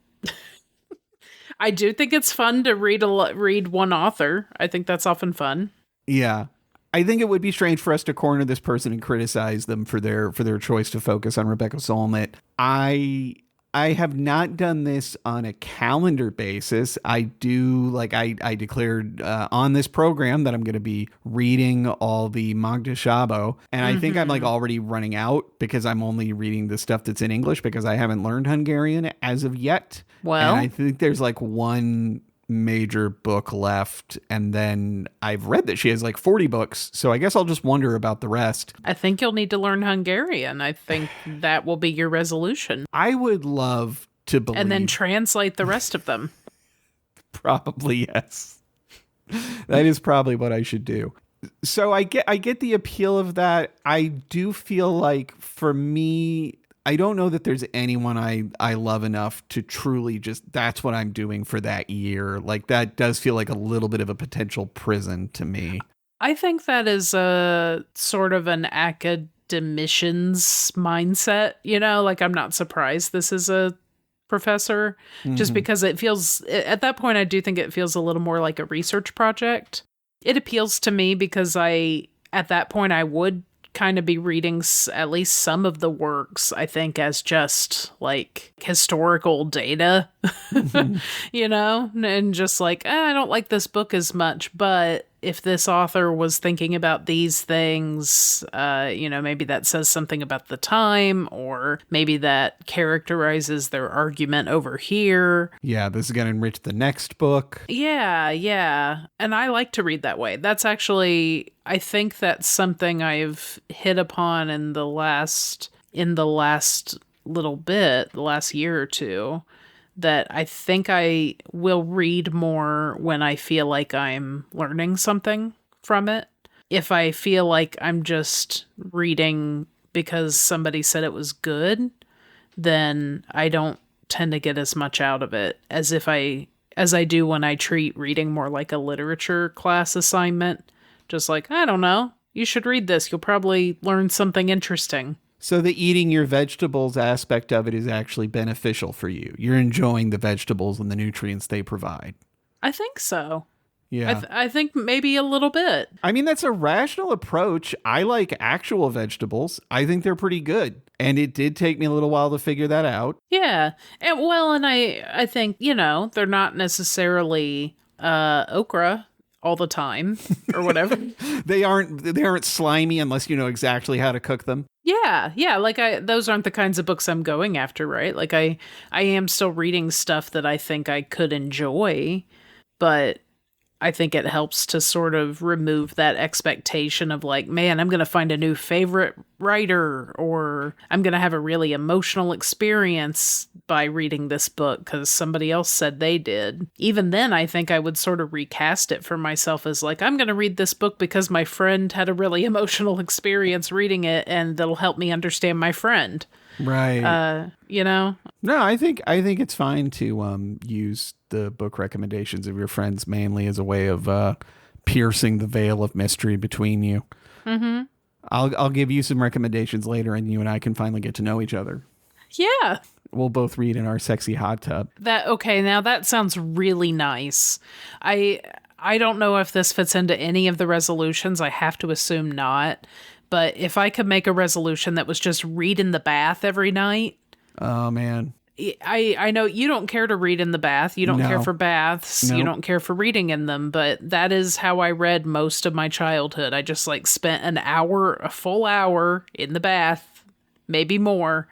[SPEAKER 2] I do think it's fun to read one author. I think that's often fun.
[SPEAKER 1] Yeah. I think it would be strange for us to corner this person and criticize them for their choice to focus on Rebecca Solnit. I have not done this on a calendar basis. I declared on this program that I'm going to be reading all the Magda Szabo. And I think I'm like already running out because I'm only reading the stuff that's in English because I haven't learned Hungarian as of yet.
[SPEAKER 2] Well,
[SPEAKER 1] and I think there's like one major book left, and then I've read that she has like 40 books, so I guess I'll just wonder about the rest.
[SPEAKER 2] I think you'll need to learn Hungarian. I think that will be your resolution.
[SPEAKER 1] I would love to believe.
[SPEAKER 2] And then translate the rest of them.
[SPEAKER 1] Probably, yes. That is probably what I should do. So I get the appeal of that. I do feel like for me, I don't know that there's anyone I love enough to truly just, that's what I'm doing for that year. Like, that does feel like a little bit of a potential prison to me.
[SPEAKER 2] I think that is a sort of an academician's mindset, you know, like I'm not surprised this is a professor, just because it feels, at that point, I do think it feels a little more like a research project. It appeals to me because at that point, I would kind of be reading at least some of the works, I think, as just like historical data, you know, and just like, I don't like this book as much, but if this author was thinking about these things, you know, maybe that says something about the time, or maybe that characterizes their argument over here.
[SPEAKER 1] Yeah, this is going to enrich the next book.
[SPEAKER 2] Yeah. And I like to read that way. That's actually, I think that's something I've hit upon in the last little bit, the last year or two, that I think I will read more when I feel like I'm learning something from it. If I feel like I'm just reading because somebody said it was good, then I don't tend to get as much out of it as I do when I treat reading more like a literature class assignment. Just like, I don't know, you should read this. You'll probably learn something interesting.
[SPEAKER 1] So the eating your vegetables aspect of it is actually beneficial for you. You're enjoying the vegetables and the nutrients they provide.
[SPEAKER 2] I think so.
[SPEAKER 1] Yeah.
[SPEAKER 2] I think maybe a little bit.
[SPEAKER 1] I mean, that's a rational approach. I like actual vegetables. I think they're pretty good. And it did take me a little while to figure that out.
[SPEAKER 2] Yeah. And well, and I think, they're not necessarily okra all the time or whatever.
[SPEAKER 1] They aren't slimy unless you know exactly how to cook them.
[SPEAKER 2] Yeah, yeah, like those aren't the kinds of books I'm going after, right? Like I am still reading stuff that I think I could enjoy, but I think it helps to sort of remove that expectation of like, man, I'm going to find a new favorite writer, or I'm going to have a really emotional experience by reading this book because somebody else said they did. Even then, I think I would sort of recast it for myself as like, I'm going to read this book because my friend had a really emotional experience reading it and that'll help me understand my friend.
[SPEAKER 1] Right. No, I think it's fine to use the book recommendations of your friends mainly as a way of piercing the veil of mystery between you.
[SPEAKER 2] Mm-hmm.
[SPEAKER 1] I'll give you some recommendations later, and you and I can finally get to know each other.
[SPEAKER 2] Yeah.
[SPEAKER 1] We'll both read in our sexy hot tub.
[SPEAKER 2] Now that sounds really nice. I don't know if this fits into any of the resolutions. I have to assume not. But if I could make a resolution that was just read in the bath every night.
[SPEAKER 1] Oh, man.
[SPEAKER 2] I know you don't care to read in the bath. You don't care for baths.
[SPEAKER 1] Nope.
[SPEAKER 2] You don't care for reading in them. But that is how I read most of my childhood. I just spent a full hour in the bath, maybe more,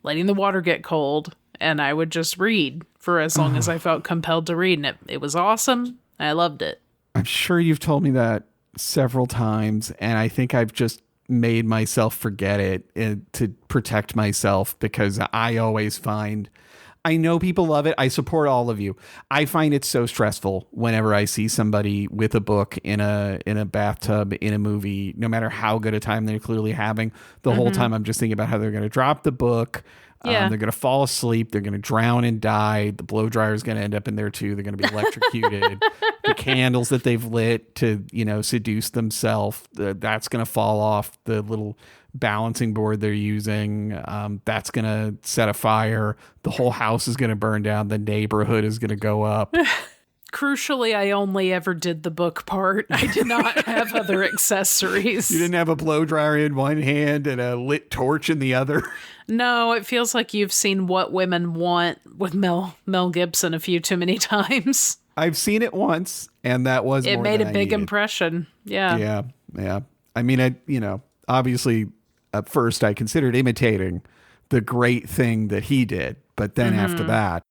[SPEAKER 2] letting the water get cold. And I would just read for as long as I felt compelled to read. And it was awesome. I loved it.
[SPEAKER 1] I'm sure you've told me that several times. And I think I've just made myself forget it to protect myself, because I always find, I know people love it. I support all of you. I find it so stressful whenever I see somebody with a book in a bathtub in a movie, no matter how good a time they're clearly having. The whole time I'm just thinking about how they're going to drop the book.
[SPEAKER 2] Yeah.
[SPEAKER 1] They're going to fall asleep. They're going to drown and die. The blow dryer is going to end up in there too. They're going to be electrocuted. The candles that they've lit to, seduce themselves, that's going to fall off. The little balancing board they're using, that's going to set a fire. The whole house is going to burn down. The neighborhood is going to go up.
[SPEAKER 2] Crucially, I only ever did the book part. I did not have other accessories.
[SPEAKER 1] You didn't have a blow dryer in one hand and a lit torch in the other?
[SPEAKER 2] No, it feels like you've seen What Women Want with Mel Gibson a few too many times.
[SPEAKER 1] I've seen it once, and that was
[SPEAKER 2] it
[SPEAKER 1] more
[SPEAKER 2] made
[SPEAKER 1] than
[SPEAKER 2] a
[SPEAKER 1] I
[SPEAKER 2] big
[SPEAKER 1] needed.
[SPEAKER 2] impression. Yeah.
[SPEAKER 1] Yeah. I mean, obviously at first I considered imitating the great thing that he did, but then after that,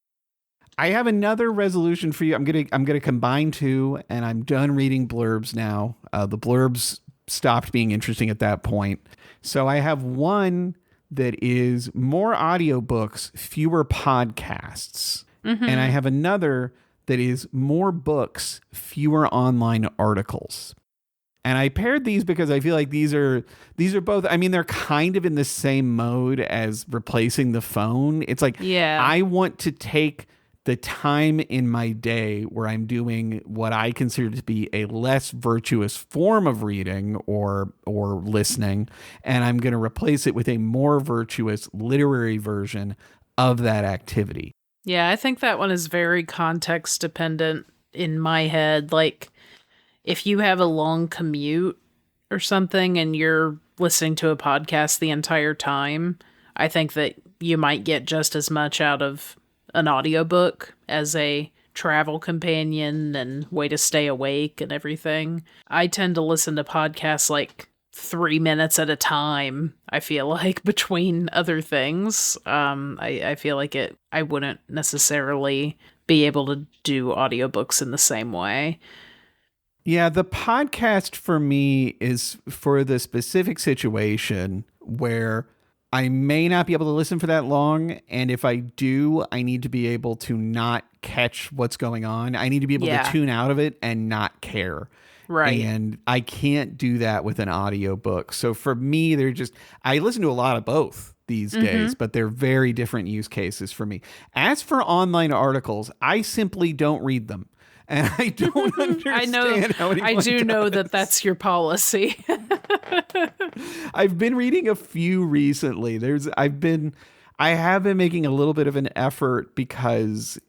[SPEAKER 1] I have another resolution for you. I'm gonna combine two, and I'm done reading blurbs now. The blurbs stopped being interesting at that point. So I have one that is more audiobooks, fewer podcasts. And I have another that is more books, fewer online articles. And I paired these because I feel like these are both, I mean, they're kind of in the same mode as replacing the phone. It's like, I want to take the time in my day where I'm doing what I consider to be a less virtuous form of reading or listening, and I'm going to replace it with a more virtuous literary version of that activity.
[SPEAKER 2] Yeah, I think that one is very context dependent in my head. Like, if you have a long commute or something and you're listening to a podcast the entire time, I think that you might get just as much out of an audiobook as a travel companion and way to stay awake and everything. I tend to listen to podcasts like 3 minutes at a time, I feel like, between other things. I feel like I wouldn't necessarily be able to do audiobooks in the same way.
[SPEAKER 1] Yeah, the podcast for me is for the specific situation where I may not be able to listen for that long. And if I do, I need to be able to not catch what's going on. I need to be able to tune out of it and not care.
[SPEAKER 2] Right.
[SPEAKER 1] And I can't do that with an audiobook. So for me, I listen to a lot of both these days, but they're very different use cases for me. As for online articles, I simply don't read them. And I don't understand how anyone
[SPEAKER 2] I do know
[SPEAKER 1] does.
[SPEAKER 2] that's your policy.
[SPEAKER 1] I've been reading a few recently. I have been making a little bit of an effort because,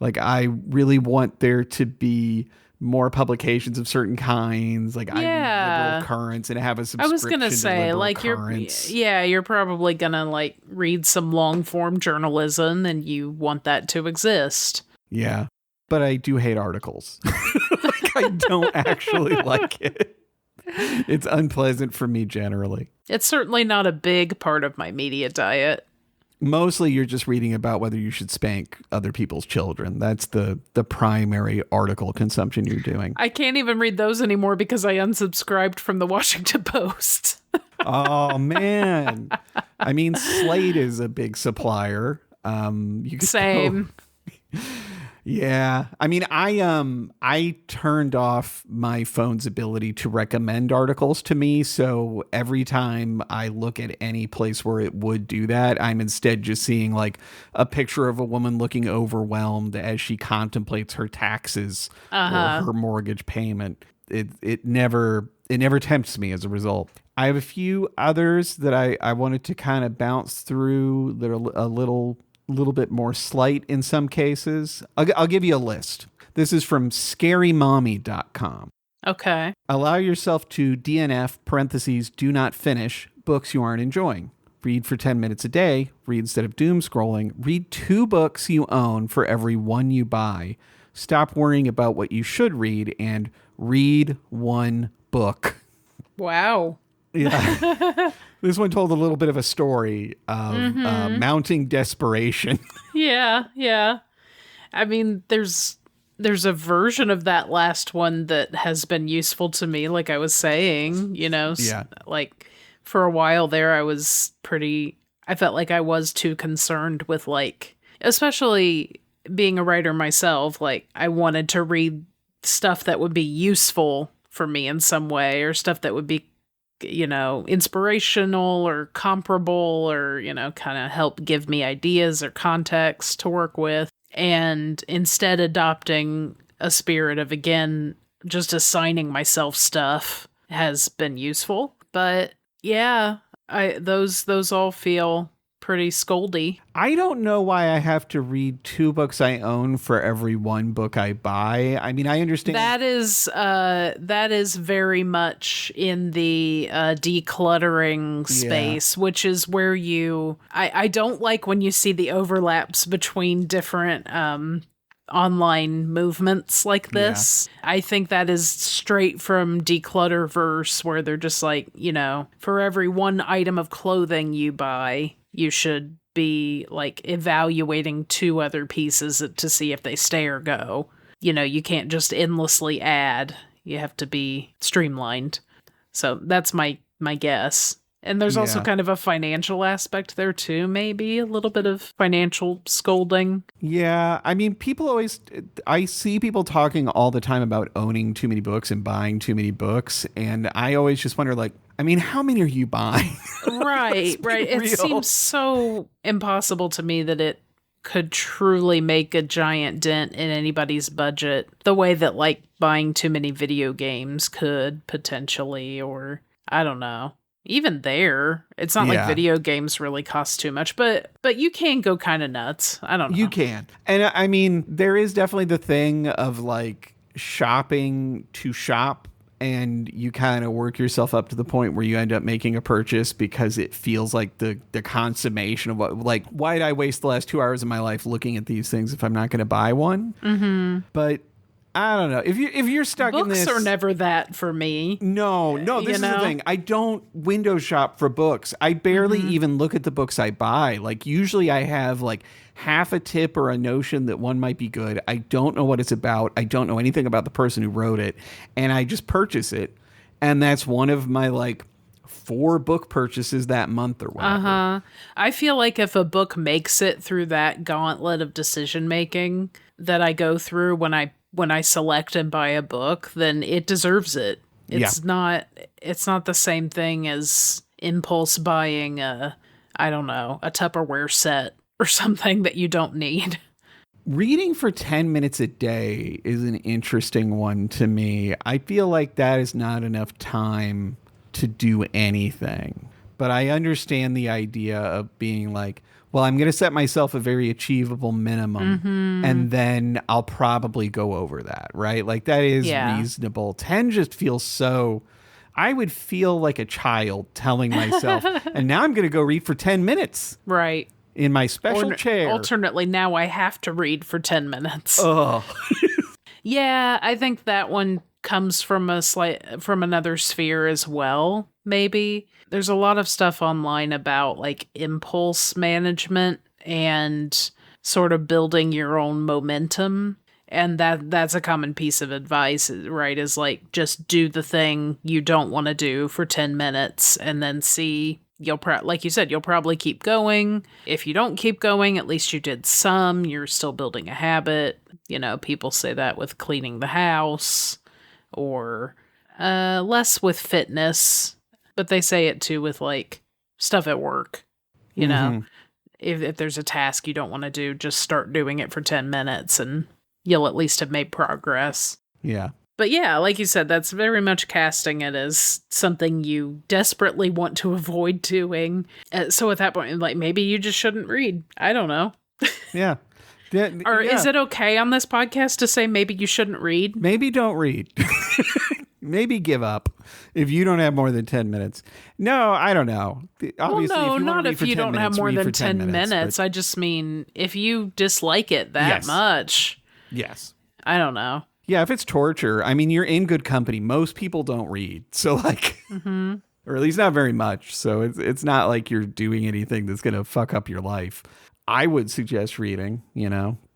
[SPEAKER 1] Like, I really want there to be more publications of certain kinds. Like, I read Liberal Currents and have a
[SPEAKER 2] I was
[SPEAKER 1] subscription
[SPEAKER 2] gonna
[SPEAKER 1] to
[SPEAKER 2] say,
[SPEAKER 1] Liberal
[SPEAKER 2] like,
[SPEAKER 1] Currents.
[SPEAKER 2] you're probably gonna like read some long form journalism, and you want that to exist.
[SPEAKER 1] Yeah, but I do hate articles. Like, I don't actually like it. It's unpleasant for me generally.
[SPEAKER 2] It's certainly not a big part of my media diet.
[SPEAKER 1] Mostly you're just reading about whether you should spank other people's children. That's the primary article consumption you're doing.
[SPEAKER 2] I can't even read those anymore because I unsubscribed from the Washington Post.
[SPEAKER 1] Oh, man. I mean, Slate is a big supplier. You could
[SPEAKER 2] Same.
[SPEAKER 1] Yeah. I mean, I turned off my phone's ability to recommend articles to me. So every time I look at any place where it would do that, I'm instead just seeing like a picture of a woman looking overwhelmed as she contemplates her taxes or her mortgage payment. It never tempts me as a result. I have a few others that I wanted to kind of bounce through that are a little bit more slight in some cases. I'll give you a list. This is from scarymommy.com.
[SPEAKER 2] Okay.
[SPEAKER 1] Allow yourself to DNF, parentheses, do not finish, books you aren't enjoying. Read for 10 minutes a day. Read instead of doom scrolling. Read 2 books you own for every one you buy. Stop worrying about what you should read and read 1 book.
[SPEAKER 2] Wow.
[SPEAKER 1] Yeah. This one told a little bit of a story of mounting desperation.
[SPEAKER 2] Yeah. I mean, there's a version of that last one that has been useful to me, like I was saying,
[SPEAKER 1] Yeah.
[SPEAKER 2] Like for a while there, I felt like I was too concerned with like, especially being a writer myself, like I wanted to read stuff that would be useful for me in some way, or stuff that would be inspirational or comparable, or, kind of help give me ideas or context to work with. And instead adopting a spirit of, again, just assigning myself stuff has been useful. But yeah, those all feel pretty scoldy.
[SPEAKER 1] I don't know why I have to read 2 books I own for every 1 book I buy. I mean, I understand
[SPEAKER 2] that is very much in the decluttering space, which is where I don't like when you see the overlaps between different online movements like this. Yeah. I think that is straight from Declutterverse, where they're just like, for every 1 item of clothing you buy, you should be like evaluating 2 other pieces to see if they stay or go. You can't just endlessly add. You have to be streamlined. So that's my guess. And there's also kind of a financial aspect there too, maybe a little bit of financial scolding.
[SPEAKER 1] Yeah, I mean, I see people talking all the time about owning too many books and buying too many books. And I always just wonder, like, I mean, how many are you buying?
[SPEAKER 2] Right. It seems so impossible to me that it could truly make a giant dent in anybody's budget the way that like buying too many video games could potentially, or I don't know. Even there, it's not like video games really cost too much, but you can go kind of nuts. I don't know.
[SPEAKER 1] You can. And I mean, there is definitely the thing of like shopping to shop, and you kind of work yourself up to the point where you end up making a purchase because it feels like the consummation of what, like, why did I waste the last 2 hours of my life looking at these things if I'm not going to buy one?
[SPEAKER 2] Mm-hmm.
[SPEAKER 1] But I don't know. If you're stuck in this,
[SPEAKER 2] books are never that for me.
[SPEAKER 1] No. This is the thing. I don't window shop for books. I barely even look at the books I buy. Like usually, I have like half a tip or a notion that one might be good. I don't know what it's about. I don't know anything about the person who wrote it, and I just purchase it. And that's one of my like 4 book purchases that month or whatever.
[SPEAKER 2] I feel like if a book makes it through that gauntlet of decision making that I go through when I select and buy a book, then it deserves it. It's not the same thing as impulse buying a Tupperware set or something that you don't need.
[SPEAKER 1] Reading for 10 minutes a day is an interesting one to me. I feel like that is not enough time to do anything. But I understand the idea of being like, well, I'm going to set myself a very achievable minimum, and then I'll probably go over that, right? Like that is reasonable. 10 just feels so, I would feel like a child telling myself, and now I'm going to go read for 10 minutes.
[SPEAKER 2] Right.
[SPEAKER 1] In my special chair.
[SPEAKER 2] Alternately, now I have to read for 10 minutes.
[SPEAKER 1] Oh.
[SPEAKER 2] Yeah, I think that one comes from from another sphere as well, maybe. There's a lot of stuff online about like impulse management and sort of building your own momentum. And that's a common piece of advice, right? Is like just do the thing you don't want to do for 10 minutes and then see. Like you said, you'll probably keep going. If you don't keep going, at least you did some. You're still building a habit. You know, people say that with cleaning the house or less with fitness, but they say it too with like stuff at work. You know, if there's a task you don't want to do, just start doing it for 10 minutes and you'll at least have made progress.
[SPEAKER 1] Yeah.
[SPEAKER 2] But yeah, like you said, that's very much casting it as something you desperately want to avoid doing. So at that point, like maybe you just shouldn't read. I don't know.
[SPEAKER 1] Yeah.
[SPEAKER 2] Or is it okay on this podcast to say maybe you shouldn't read?
[SPEAKER 1] Maybe don't read. Maybe give up if you don't have more than 10 minutes. No, I don't know. Obviously,
[SPEAKER 2] well, no,
[SPEAKER 1] if you
[SPEAKER 2] not if you don't have more than 10 minutes.
[SPEAKER 1] But...
[SPEAKER 2] I just mean if you dislike it that much.
[SPEAKER 1] Yes.
[SPEAKER 2] I don't know.
[SPEAKER 1] Yeah, if it's torture, I mean, you're in good company. Most people don't read. So like, or at least not very much. So it's not like you're doing anything that's going to fuck up your life. I would suggest reading,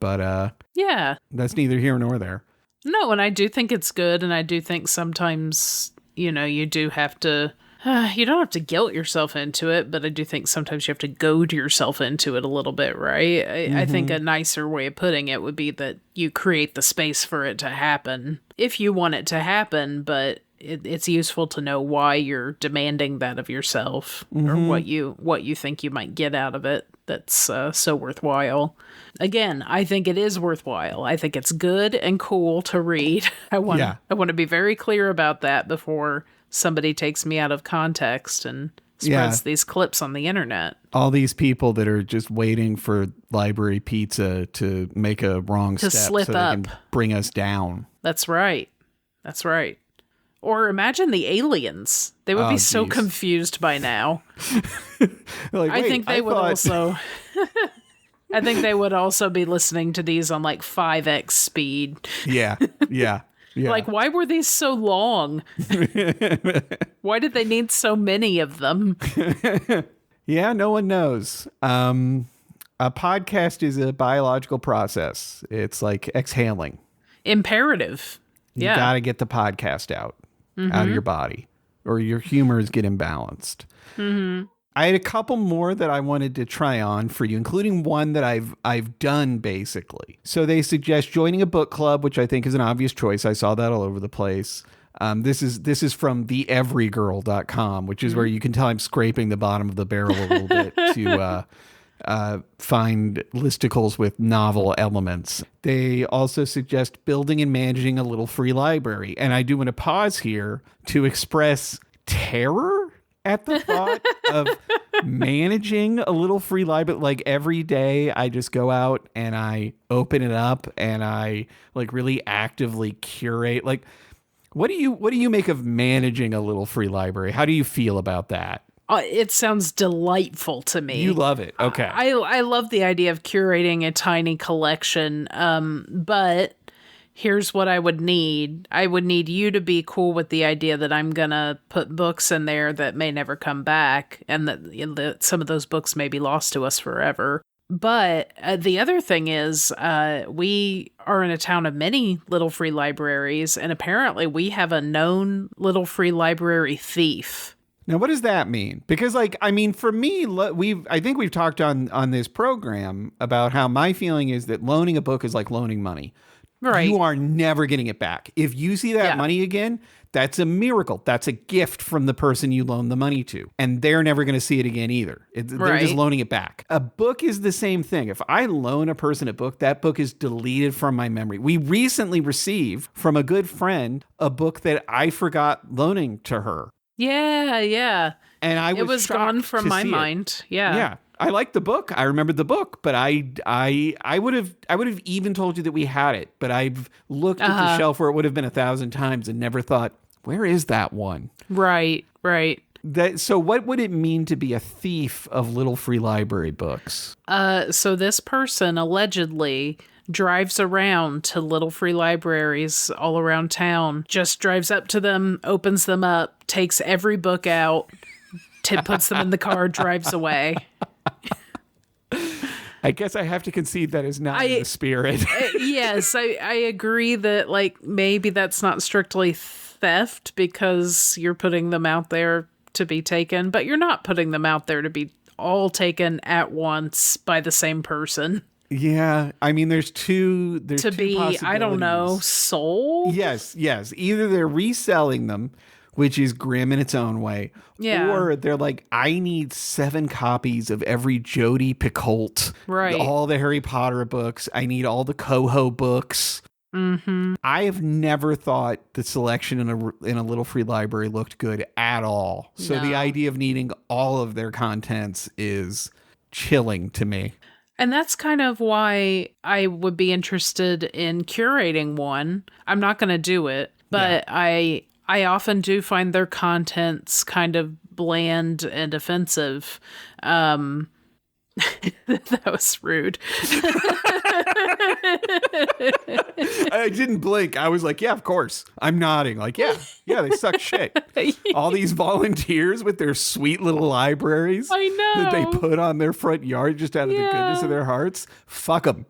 [SPEAKER 1] but
[SPEAKER 2] yeah,
[SPEAKER 1] that's neither here nor there.
[SPEAKER 2] No, and I do think it's good. And I do think sometimes, you do have to, you don't have to guilt yourself into it, but I do think sometimes you have to goad yourself into it a little bit, right? I think a nicer way of putting it would be that you create the space for it to happen if you want it to happen, but it's useful to know why you're demanding that of yourself or what you think you might get out of it that's so worthwhile. Again, I think it is worthwhile. I think it's good and cool to read. I want to be very clear about that before somebody takes me out of context and spreads these clips on the internet.
[SPEAKER 1] All these people that are just waiting for library pizza to make a wrong step
[SPEAKER 2] slip
[SPEAKER 1] so they can bring us down.
[SPEAKER 2] That's right. That's right. Or imagine the aliens. They would be so confused by now.
[SPEAKER 1] Like,
[SPEAKER 2] I think they would also... I think they would also be listening to these on like 5x speed.
[SPEAKER 1] Yeah.
[SPEAKER 2] Like, why were these so long? Why did they need so many of them?
[SPEAKER 1] Yeah, no one knows. A podcast is a biological process. It's like exhaling.
[SPEAKER 2] Imperative.
[SPEAKER 1] You got to get the podcast out of your body or your humors get imbalanced. I had a couple more that I wanted to try on for you, including one that I've done basically. So they suggest joining a book club, which I think is an obvious choice. I saw that all over the place. This is from theeverygirl.com, which is where you can tell I'm scraping the bottom of the barrel a little bit to find listicles with novel elements. They also suggest building and managing a little free library. And I do want to pause here to express terror at the thought of managing a little free library. Like every day I just go out and I open it up and I like really actively curate. Like, what do you make of managing a little free library? How do you feel about that?
[SPEAKER 2] It sounds delightful to me.
[SPEAKER 1] You love it. Okay.
[SPEAKER 2] I love the idea of curating a tiny collection. But here's what I would need. I would need you to be cool with the idea that I'm going to put books in there that may never come back and that some of those books may be lost to us forever. But the other thing is we are in a town of many little free libraries, and apparently we have a known little free library thief.
[SPEAKER 1] Now, what does that mean? Because, like, I mean, for me, I think we've talked on this program about how my feeling is that loaning a book is like loaning money.
[SPEAKER 2] Right.
[SPEAKER 1] You are never getting it back. If you see that money again, that's a miracle. That's a gift from the person you loaned the money to. And they're never going to see it again either. They're just loaning it back. A book is the same thing. If I loan a person a book, that book is deleted from my memory. We recently received from a good friend a book that I forgot loaning to her.
[SPEAKER 2] Yeah.
[SPEAKER 1] And it
[SPEAKER 2] was gone from my mind. Yeah.
[SPEAKER 1] I liked the book. I remembered the book, but I would have even told you that we had it, but I've looked at the shelf where it would have been 1,000 times and never thought, where is that one?
[SPEAKER 2] Right.
[SPEAKER 1] So what would it mean to be a thief of Little Free Library books?
[SPEAKER 2] So this person allegedly drives around to Little Free Libraries all around town, just drives up to them, opens them up, takes every book out, puts them in the car, drives away.
[SPEAKER 1] I guess I have to concede that is not in the spirit.
[SPEAKER 2] Yes, I agree that like maybe that's not strictly theft because you're putting them out there to be taken, but you're not putting them out there to be all taken at once by the same person.
[SPEAKER 1] Yeah, I mean, there's two
[SPEAKER 2] I don't know, sold?
[SPEAKER 1] Yes. Either they're reselling them, which is grim in its own way, or they're like, I need 7 copies of every Jodi Picoult,
[SPEAKER 2] right?
[SPEAKER 1] All the Harry Potter books. I need all the Coho books.
[SPEAKER 2] Mm-hmm.
[SPEAKER 1] I have never thought the selection in a Little Free Library looked good at all. So the idea of needing all of their contents is chilling to me.
[SPEAKER 2] And that's kind of why I would be interested in curating one. I'm not going to do it, but I often do find their contents kind of bland and offensive. That was rude.
[SPEAKER 1] I didn't blink. I was like, yeah, of course. I'm nodding. Like, yeah, they suck shit. All these volunteers with their sweet little libraries that they put on their front yard just out of the goodness of their hearts. Fuck them.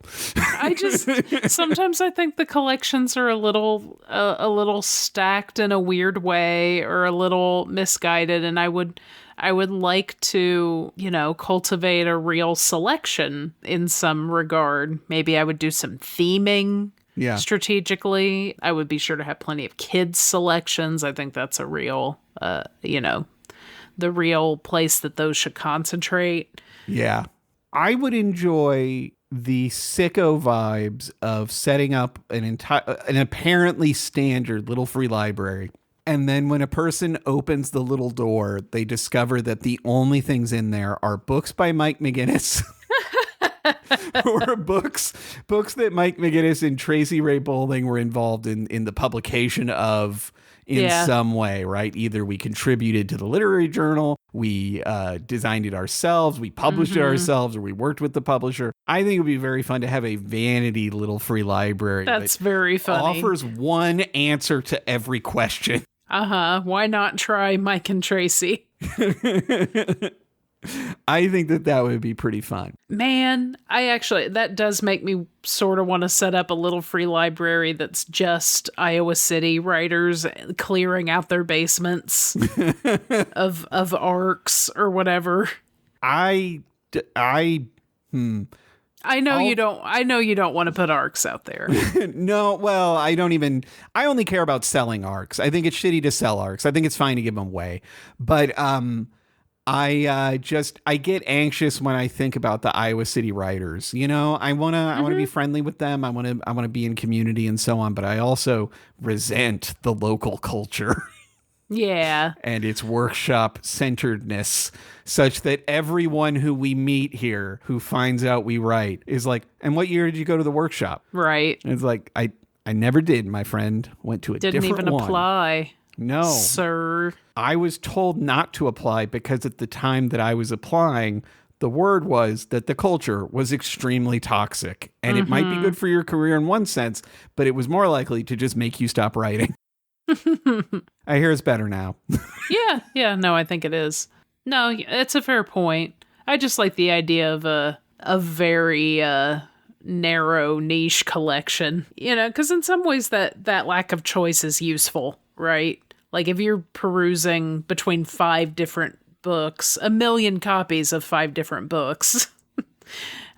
[SPEAKER 2] Sometimes I think the collections are a little stacked in a weird way or a little misguided, and I would like to, cultivate a real selection in some regard. Maybe I would do some theming strategically. I would be sure to have plenty of kids selections. I think that's a real, the real place that those should concentrate.
[SPEAKER 1] Yeah. I would enjoy the sicko vibes of setting up an apparently standard Little Free Library. And then when a person opens the little door, they discover that the only things in there are books by Mike Meginnis or books that Mike Meginnis and Tracy Ray Bowling were involved in the publication of in some way, right? Either we contributed to the literary journal, we designed it ourselves, we published it ourselves, or we worked with the publisher. I think it would be very fun to have a vanity Little Free Library.
[SPEAKER 2] That's very funny.
[SPEAKER 1] Offers one answer to every question.
[SPEAKER 2] Why not try Mike and Tracy?
[SPEAKER 1] I think that would be pretty fun.
[SPEAKER 2] Man, that does make me sort of want to set up a Little Free Library that's just Iowa City writers clearing out their basements of ARCs or whatever.
[SPEAKER 1] I
[SPEAKER 2] know you don't want to put ARCs out there.
[SPEAKER 1] No, well, I only care about selling ARCs. I think it's shitty to sell ARCs. I think it's fine to give them away. But I get anxious when I think about the Iowa City writers. I want to be friendly with them. I want to be in community and so on, but I also resent the local culture.
[SPEAKER 2] Yeah.
[SPEAKER 1] And its workshop centeredness, such that everyone who we meet here who finds out we write is like, and what year did you go to the workshop?
[SPEAKER 2] Right.
[SPEAKER 1] And it's like, I never did, my friend. Went to a different one.
[SPEAKER 2] Didn't even apply.
[SPEAKER 1] No.
[SPEAKER 2] Sir.
[SPEAKER 1] I was told not to apply because at the time that I was applying, the word was that the culture was extremely toxic. And it might be good for your career in one sense, but it was more likely to just make you stop writing. I hear it's better now.
[SPEAKER 2] Yeah, no, I think it is. No, it's a fair point. I just like the idea of a very narrow niche collection, because in some ways that lack of choice is useful, right? Like if you're perusing between 5 different books, 1 million copies of 5 different books,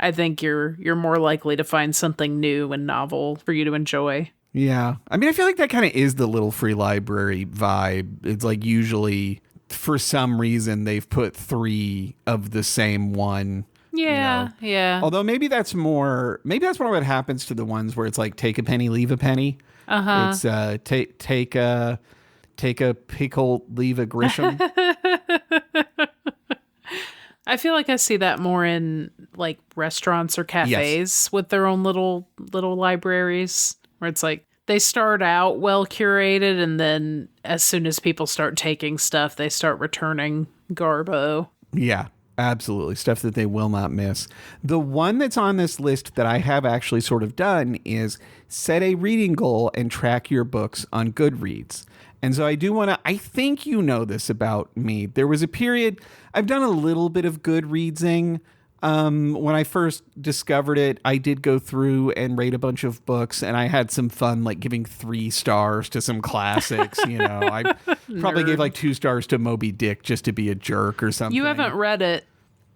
[SPEAKER 2] I think you're more likely to find something new and novel for you to enjoy.
[SPEAKER 1] Yeah. I mean, I feel like that kind of is the Little Free Library vibe. It's like usually for some reason they've put 3 of the same one.
[SPEAKER 2] Yeah. Yeah.
[SPEAKER 1] Although maybe that's more what happens to the ones where it's like take a penny, leave a penny. It's take a pickle, leave a Grisham.
[SPEAKER 2] I feel like I see that more in like restaurants or cafes with their own little libraries where it's like they start out well curated and then as soon as people start taking stuff, they start returning garbo.
[SPEAKER 1] Yeah, absolutely. Stuff that they will not miss. The one that's on this list that I have actually sort of done is set a reading goal and track your books on Goodreads. And so I do want to, I think you know this about me. There was a period, I've done a little bit of Goodreadsing. When I first discovered it, I did go through and rate a bunch of books, and I had some fun, like giving 3 stars to some classics. I probably gave like 2 stars to Moby Dick just to be a jerk or something.
[SPEAKER 2] You haven't read it.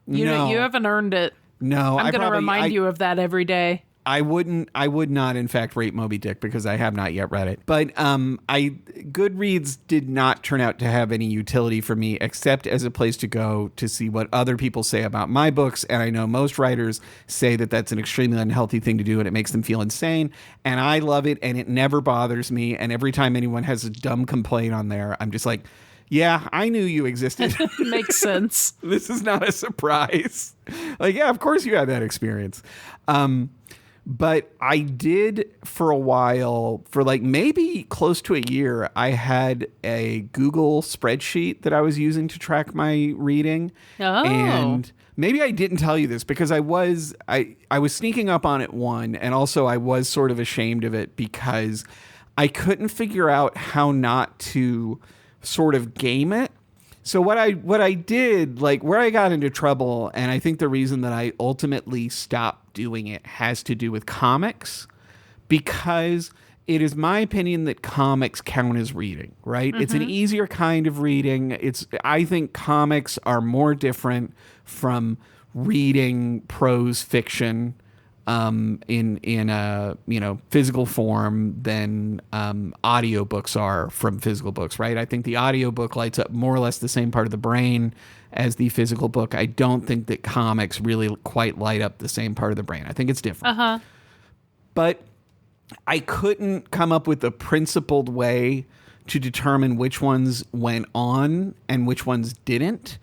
[SPEAKER 2] You haven't earned it.
[SPEAKER 1] No,
[SPEAKER 2] I'm going to remind you of that every day.
[SPEAKER 1] I would not, in fact, rate Moby Dick because I have not yet read it. But Goodreads did not turn out to have any utility for me except as a place to go to see what other people say about my books. And I know most writers say that that's an extremely unhealthy thing to do and it makes them feel insane. And I love it and it never bothers me. And every time anyone has a dumb complaint on there, I'm just like, yeah, I knew you existed.
[SPEAKER 2] Makes sense.
[SPEAKER 1] This is not a surprise. Like, yeah, of course you had that experience. But I did for a while, for like maybe close to a year, I had a Google spreadsheet that I was using to track my reading.
[SPEAKER 2] Oh.
[SPEAKER 1] And maybe I didn't tell you this because I was sneaking up on it and also I was sort of ashamed of it because I couldn't figure out how not to sort of game it. So what I did, like where I got into trouble, and I think the reason that I ultimately stopped doing it has to do with comics, because it is my opinion that comics count as reading, right? Mm-hmm. It's an easier kind of reading. I think comics are more different from reading prose fiction in a physical form than audiobooks are from physical books, right? I think the audiobook lights up more or less the same part of the brain as the physical book. I don't think that comics really quite light up the same part of the brain. I think it's different. Uh-huh. But I couldn't come up with a principled way to determine which ones went on and which ones didn't.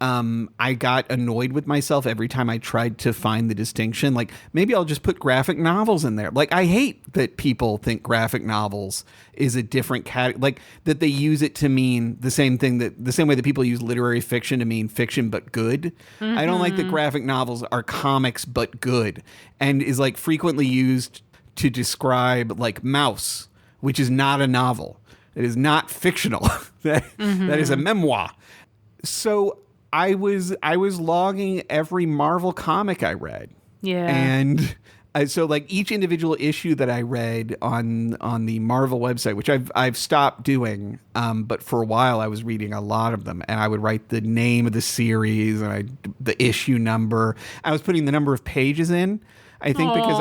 [SPEAKER 1] I got annoyed with myself every time I tried to find the distinction. Like, maybe I'll just put graphic novels in there. Like, I hate that people think graphic novels is a different category, like that they use it to mean the same way that people use literary fiction to mean fiction but good. Mm-hmm. I don't like that graphic novels are comics but good, and is like frequently used to describe like Mouse, which is not a novel. It is not fictional. That is a memoir. So I was logging every Marvel comic I read. Yeah. And so like each individual issue that I read on the Marvel website, which I've stopped doing, but for a while I was reading a lot of them, and I would write the name of the series and the issue number. I was putting the number of pages in, I think. Aww. Because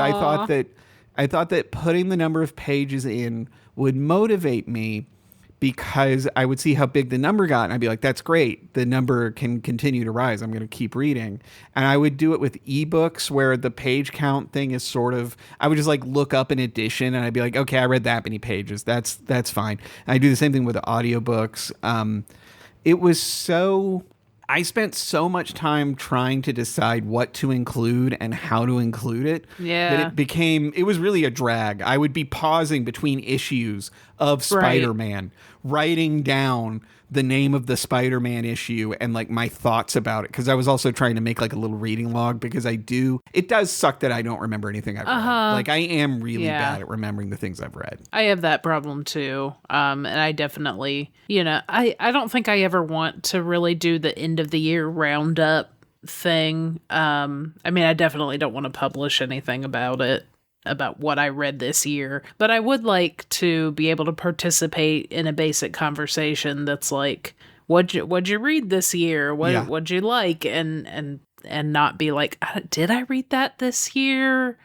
[SPEAKER 1] I thought that putting the number of pages in would motivate me, because I would see how big the number got and I'd be like, that's great. The number can continue to rise. I'm going to keep reading. And I would do it with ebooks where the page count thing is sort of, I would just like look up an edition and I'd be like, okay, I read that many pages. That's fine. And I do the same thing with the audiobooks. I spent so much time trying to decide what to include and how to include it, that it was really a drag. I would be pausing between issues of Spider-Man, writing down the name of the Spider-Man issue and like my thoughts about it, because I was also trying to make like a little reading log, because it does suck that I don't remember anything I've read. Like, I am really bad at remembering the things I've read.
[SPEAKER 2] I have that problem too. And I definitely, I don't think I ever want to really do the end of the year roundup thing. I definitely don't want to publish anything about what I read this year, but I would like to be able to participate in a basic conversation that's like, what'd you read this year? What'd you like? And not be like, did I read that this year?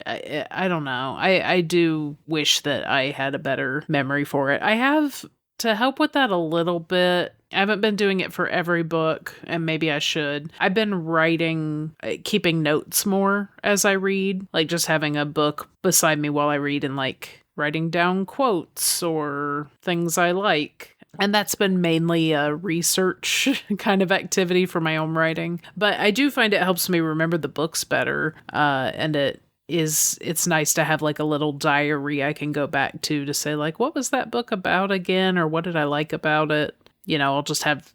[SPEAKER 2] I don't know. I do wish that I had a better memory for it. I have, to help with that a little bit. I haven't been doing it for every book, and maybe I should. I've been keeping notes more as I read, like just having a book beside me while I read and like writing down quotes or things I like. And that's been mainly a research kind of activity for my own writing. But I do find it helps me remember the books better. And it's nice to have like a little diary I can go back to say like, what was that book about again? Or what did I like about it? You know, I'll just have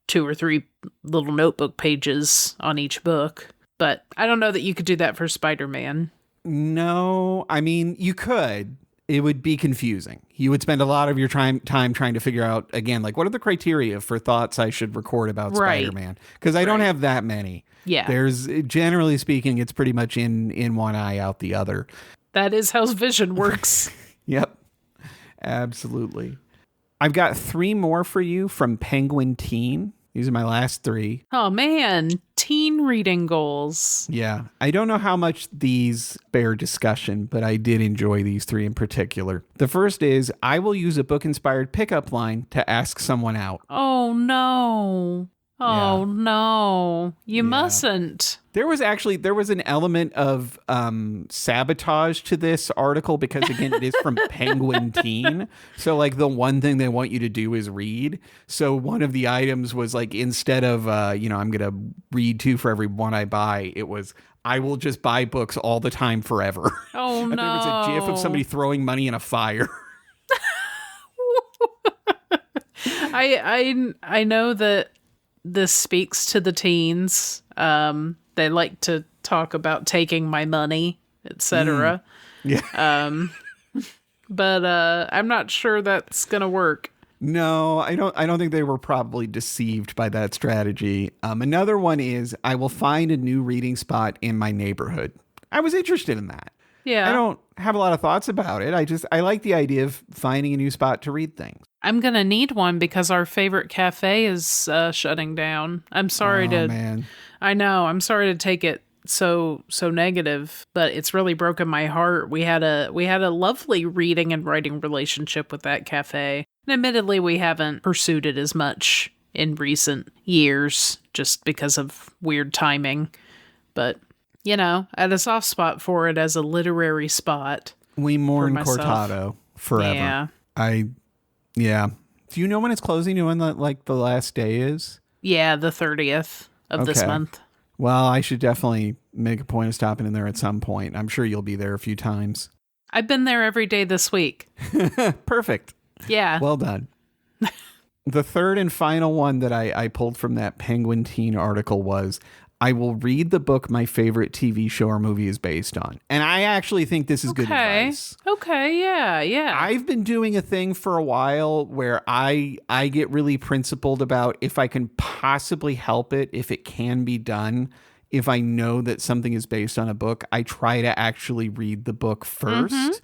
[SPEAKER 2] 2 or 3 little notebook pages on each book. But I don't know that you could do that for Spider-Man.
[SPEAKER 1] No, I mean, you could. It would be confusing. You would spend a lot of your time trying to figure out, again, like, what are the criteria for thoughts I should record about Spider-Man? Because I don't have that many.
[SPEAKER 2] Yeah.
[SPEAKER 1] There's, generally speaking, it's pretty much in one eye, out the other.
[SPEAKER 2] That is how vision works.
[SPEAKER 1] Yep. Absolutely. I've got 3 more for you from Penguin Teen. These are my last 3.
[SPEAKER 2] Oh, man. Teen reading goals.
[SPEAKER 1] Yeah. I don't know how much these bear discussion, but I did enjoy these 3 in particular. The first is, I will use a book-inspired pickup line to ask someone out.
[SPEAKER 2] Oh, no. Oh, no. You mustn't.
[SPEAKER 1] There was an element of sabotage to this article because, again, it is from Penguin Teen. So, like, the one thing they want you to do is read. So one of the items was, like, instead of, I'm going to read 2 for every one I buy, it was, I will just buy books all the time forever.
[SPEAKER 2] Oh, no.
[SPEAKER 1] There was a gif of somebody throwing money in a fire.
[SPEAKER 2] I know that this speaks to the teens. They like to talk about taking my money, etc.
[SPEAKER 1] Yeah.
[SPEAKER 2] But I'm not sure that's gonna work.
[SPEAKER 1] No, I don't think they were probably deceived by that strategy. Another one is, I will find a new reading spot in my neighborhood. I was interested in that.
[SPEAKER 2] Yeah.
[SPEAKER 1] I don't have a lot of thoughts about it. I like the idea of finding a new spot to read things.
[SPEAKER 2] I'm going to need one because our favorite cafe is shutting down. I'm sorry
[SPEAKER 1] man.
[SPEAKER 2] I know. I'm sorry to take it so negative, but it's really broken my heart. We had a lovely reading and writing relationship with that cafe. And admittedly, we haven't pursued it as much in recent years just because of weird timing. But I had a soft spot for it as a literary spot.
[SPEAKER 1] We mourn Cortado forever.
[SPEAKER 2] Yeah.
[SPEAKER 1] Do you know when it's closing? You know when the last day is?
[SPEAKER 2] Yeah, the 30th of this month.
[SPEAKER 1] Well, I should definitely make a point of stopping in there at some point. I'm sure you'll be there a few times.
[SPEAKER 2] I've been there every day this week.
[SPEAKER 1] Perfect.
[SPEAKER 2] Yeah.
[SPEAKER 1] Well done. The third and final one that I pulled from that Penguin Teen article was, I will read the book my favorite TV show or movie is based on. And I actually think this is good advice.
[SPEAKER 2] Okay, yeah.
[SPEAKER 1] I've been doing a thing for a while where I get really principled about if I can possibly help it, if it can be done. If I know that something is based on a book, I try to actually read the book first. Mm-hmm.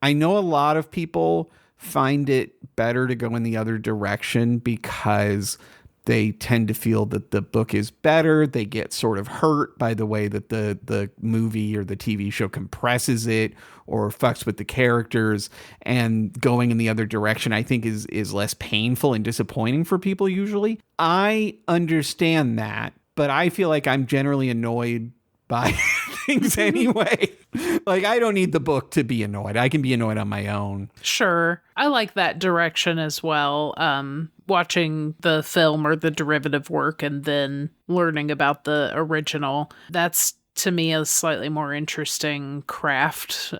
[SPEAKER 1] I know a lot of people find it better to go in the other direction because they tend to feel that the book is better. They get sort of hurt by the way that the movie or the TV show compresses it or fucks with the characters. And going in the other direction, I think, is less painful and disappointing for people usually. I understand that, but I feel like I'm generally annoyed by things anyway. Like, I don't need the book to be annoyed. I can be annoyed on my own.
[SPEAKER 2] Sure. I like that direction as well. Watching the film or the derivative work and then learning about the original. That's, to me, a slightly more interesting craft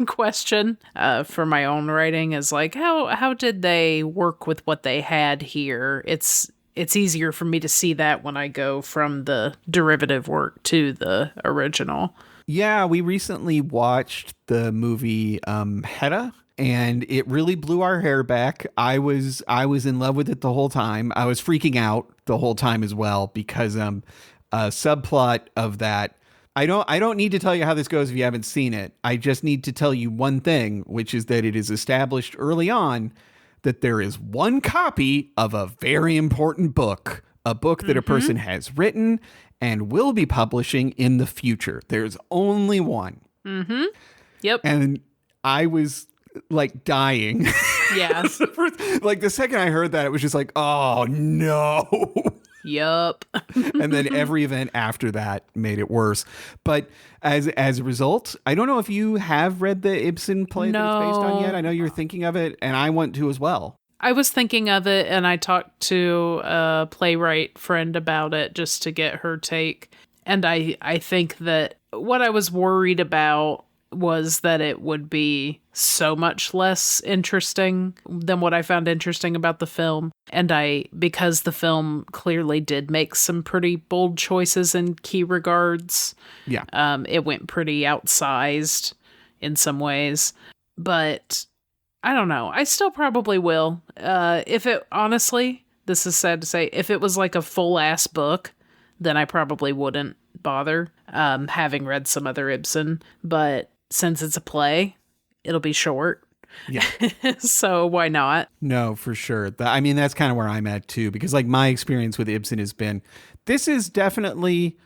[SPEAKER 2] question for my own writing is like, how did they work with what they had here? It's easier for me to see that when I go from the derivative work to the original.
[SPEAKER 1] Yeah, we recently watched the movie Hedda, and it really blew our hair back. I was in love with it the whole time. I was freaking out the whole time as well because a subplot of that. I don't need to tell you how this goes if you haven't seen it. I just need to tell you one thing, which is that it is established early on that there is one copy of a very important book, a book that a person has written and will be publishing in the future. There's only one. Mm-hmm. Yep. And I was like dying.
[SPEAKER 2] Yes.
[SPEAKER 1] Like the second I heard that, it was just like, oh no.
[SPEAKER 2] Yup.
[SPEAKER 1] And then every event after that made it worse. But as a result, I don't know if you have read the Ibsen play that it's based on yet. I know you're thinking of it, and I want to as well.
[SPEAKER 2] I was thinking of it, and I talked to a playwright friend about it just to get her take. And I think that what I was worried about was that it would be so much less interesting than what I found interesting about the film. And because the film clearly did make some pretty bold choices in key regards.
[SPEAKER 1] Yeah.
[SPEAKER 2] It went pretty outsized in some ways. But I don't know. I still probably will. If it, honestly, this is sad to say, if it was like a full ass book, then I probably wouldn't bother, having read some other Ibsen. But since it's a play, it'll be short.
[SPEAKER 1] Yeah.
[SPEAKER 2] So why not?
[SPEAKER 1] No, for sure. I mean, that's kind of where I'm at too, because like my experience with Ibsen has been, this is definitely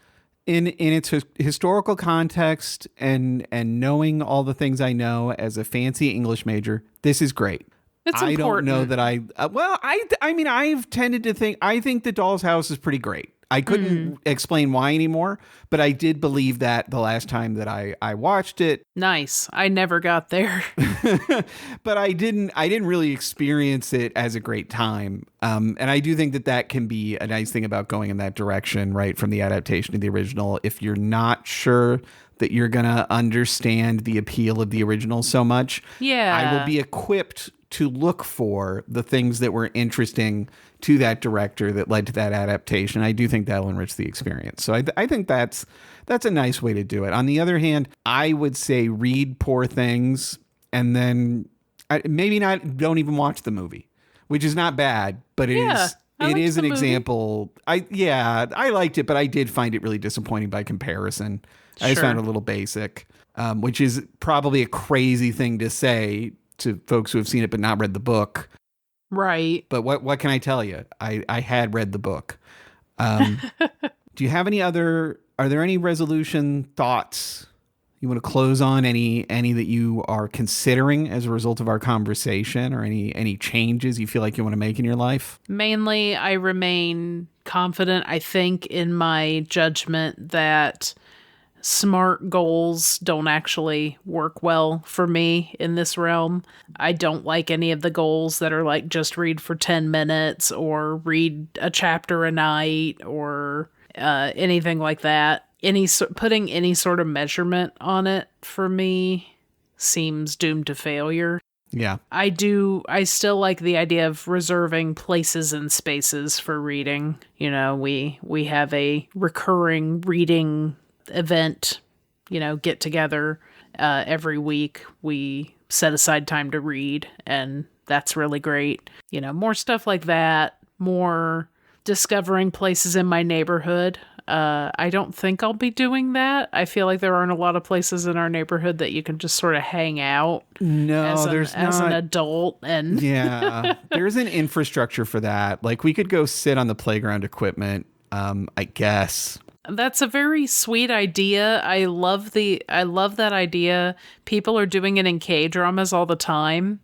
[SPEAKER 1] in its historical context and knowing all the things I know as a fancy English major, this is great.
[SPEAKER 2] It's
[SPEAKER 1] I
[SPEAKER 2] important.
[SPEAKER 1] don't know that I mean, I've tended to think, I think The Doll's House is pretty great. I couldn't explain why anymore, but I did believe that the last time that I watched it.
[SPEAKER 2] Nice. I never got there.
[SPEAKER 1] But I didn't really experience it as a great time. And I do think that can be a nice thing about going in that direction, right, from the adaptation to the original. If you're not sure that you're going to understand the appeal of the original so much, I will be equipped to look for the things that were interesting to that director that led to that adaptation. I do think that'll enrich the experience. So I think that's a nice way to do it. On the other hand, I would say read Poor Things and then maybe don't even watch the movie, which is not bad, but it is an example. I liked it, but I did find it really disappointing by comparison. I just found it a little basic, which is probably a crazy thing to say to folks who have seen it but not read the book.
[SPEAKER 2] Right.
[SPEAKER 1] But what can I tell you? I had read the book. Do you have are there any resolution thoughts you want to close on? Any that you are considering as a result of our conversation, or any changes you feel like you want to make in your life?
[SPEAKER 2] Mainly, I remain confident, I think, in my judgment that smart goals don't actually work well for me in this realm. I don't like any of the goals that are like just read for 10 minutes or read a chapter a night or anything like that. Putting any sort of measurement on it for me seems doomed to failure.
[SPEAKER 1] Yeah.
[SPEAKER 2] I still like the idea of reserving places and spaces for reading. You know, we have a recurring reading event, get together every week. We set aside time to read, and that's really great. More stuff like that, more discovering places in my neighborhood. I don't think I'll be doing that. I feel like there aren't a lot of places in our neighborhood that you can just sort of hang out.
[SPEAKER 1] No, there's not.
[SPEAKER 2] As an adult. And
[SPEAKER 1] yeah, there's an infrastructure for that. Like we could go sit on the playground equipment, I guess.
[SPEAKER 2] That's a very sweet idea. I love that idea. People are doing it in K-dramas all the time.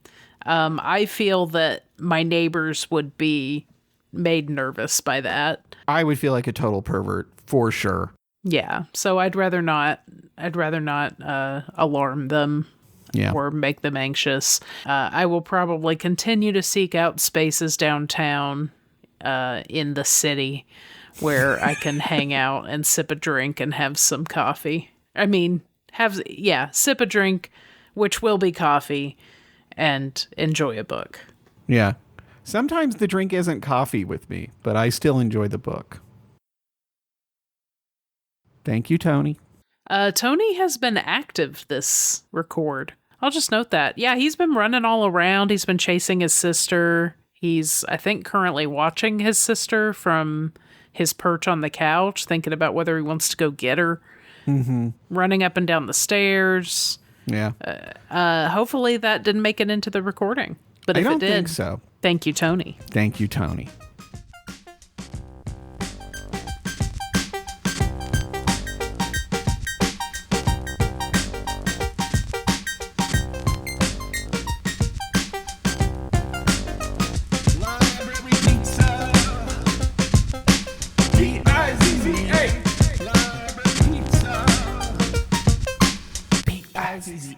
[SPEAKER 2] I feel that my neighbors would be made nervous by that.
[SPEAKER 1] I would feel like a total pervert for sure.
[SPEAKER 2] Yeah. So I'd rather not alarm them.
[SPEAKER 1] Yeah.
[SPEAKER 2] Or make them anxious. I will probably continue to seek out spaces downtown in the city where I can hang out and sip a drink and have some coffee. I mean, sip a drink, which will be coffee, and enjoy a book.
[SPEAKER 1] Yeah. Sometimes the drink isn't coffee with me, but I still enjoy the book. Thank you, Tony.
[SPEAKER 2] Tony has been active this record. I'll just note that. Yeah, he's been running all around. He's been chasing his sister. He's, I think, currently watching his sister from his perch on the couch, thinking about whether he wants to go get her. Mm-hmm. Running up and down the stairs.
[SPEAKER 1] Yeah.
[SPEAKER 2] Hopefully that didn't make it into the recording. But if
[SPEAKER 1] I don't
[SPEAKER 2] it did,
[SPEAKER 1] think so.
[SPEAKER 2] Thank you, Tony.
[SPEAKER 1] Thank you, Tony. Pizza.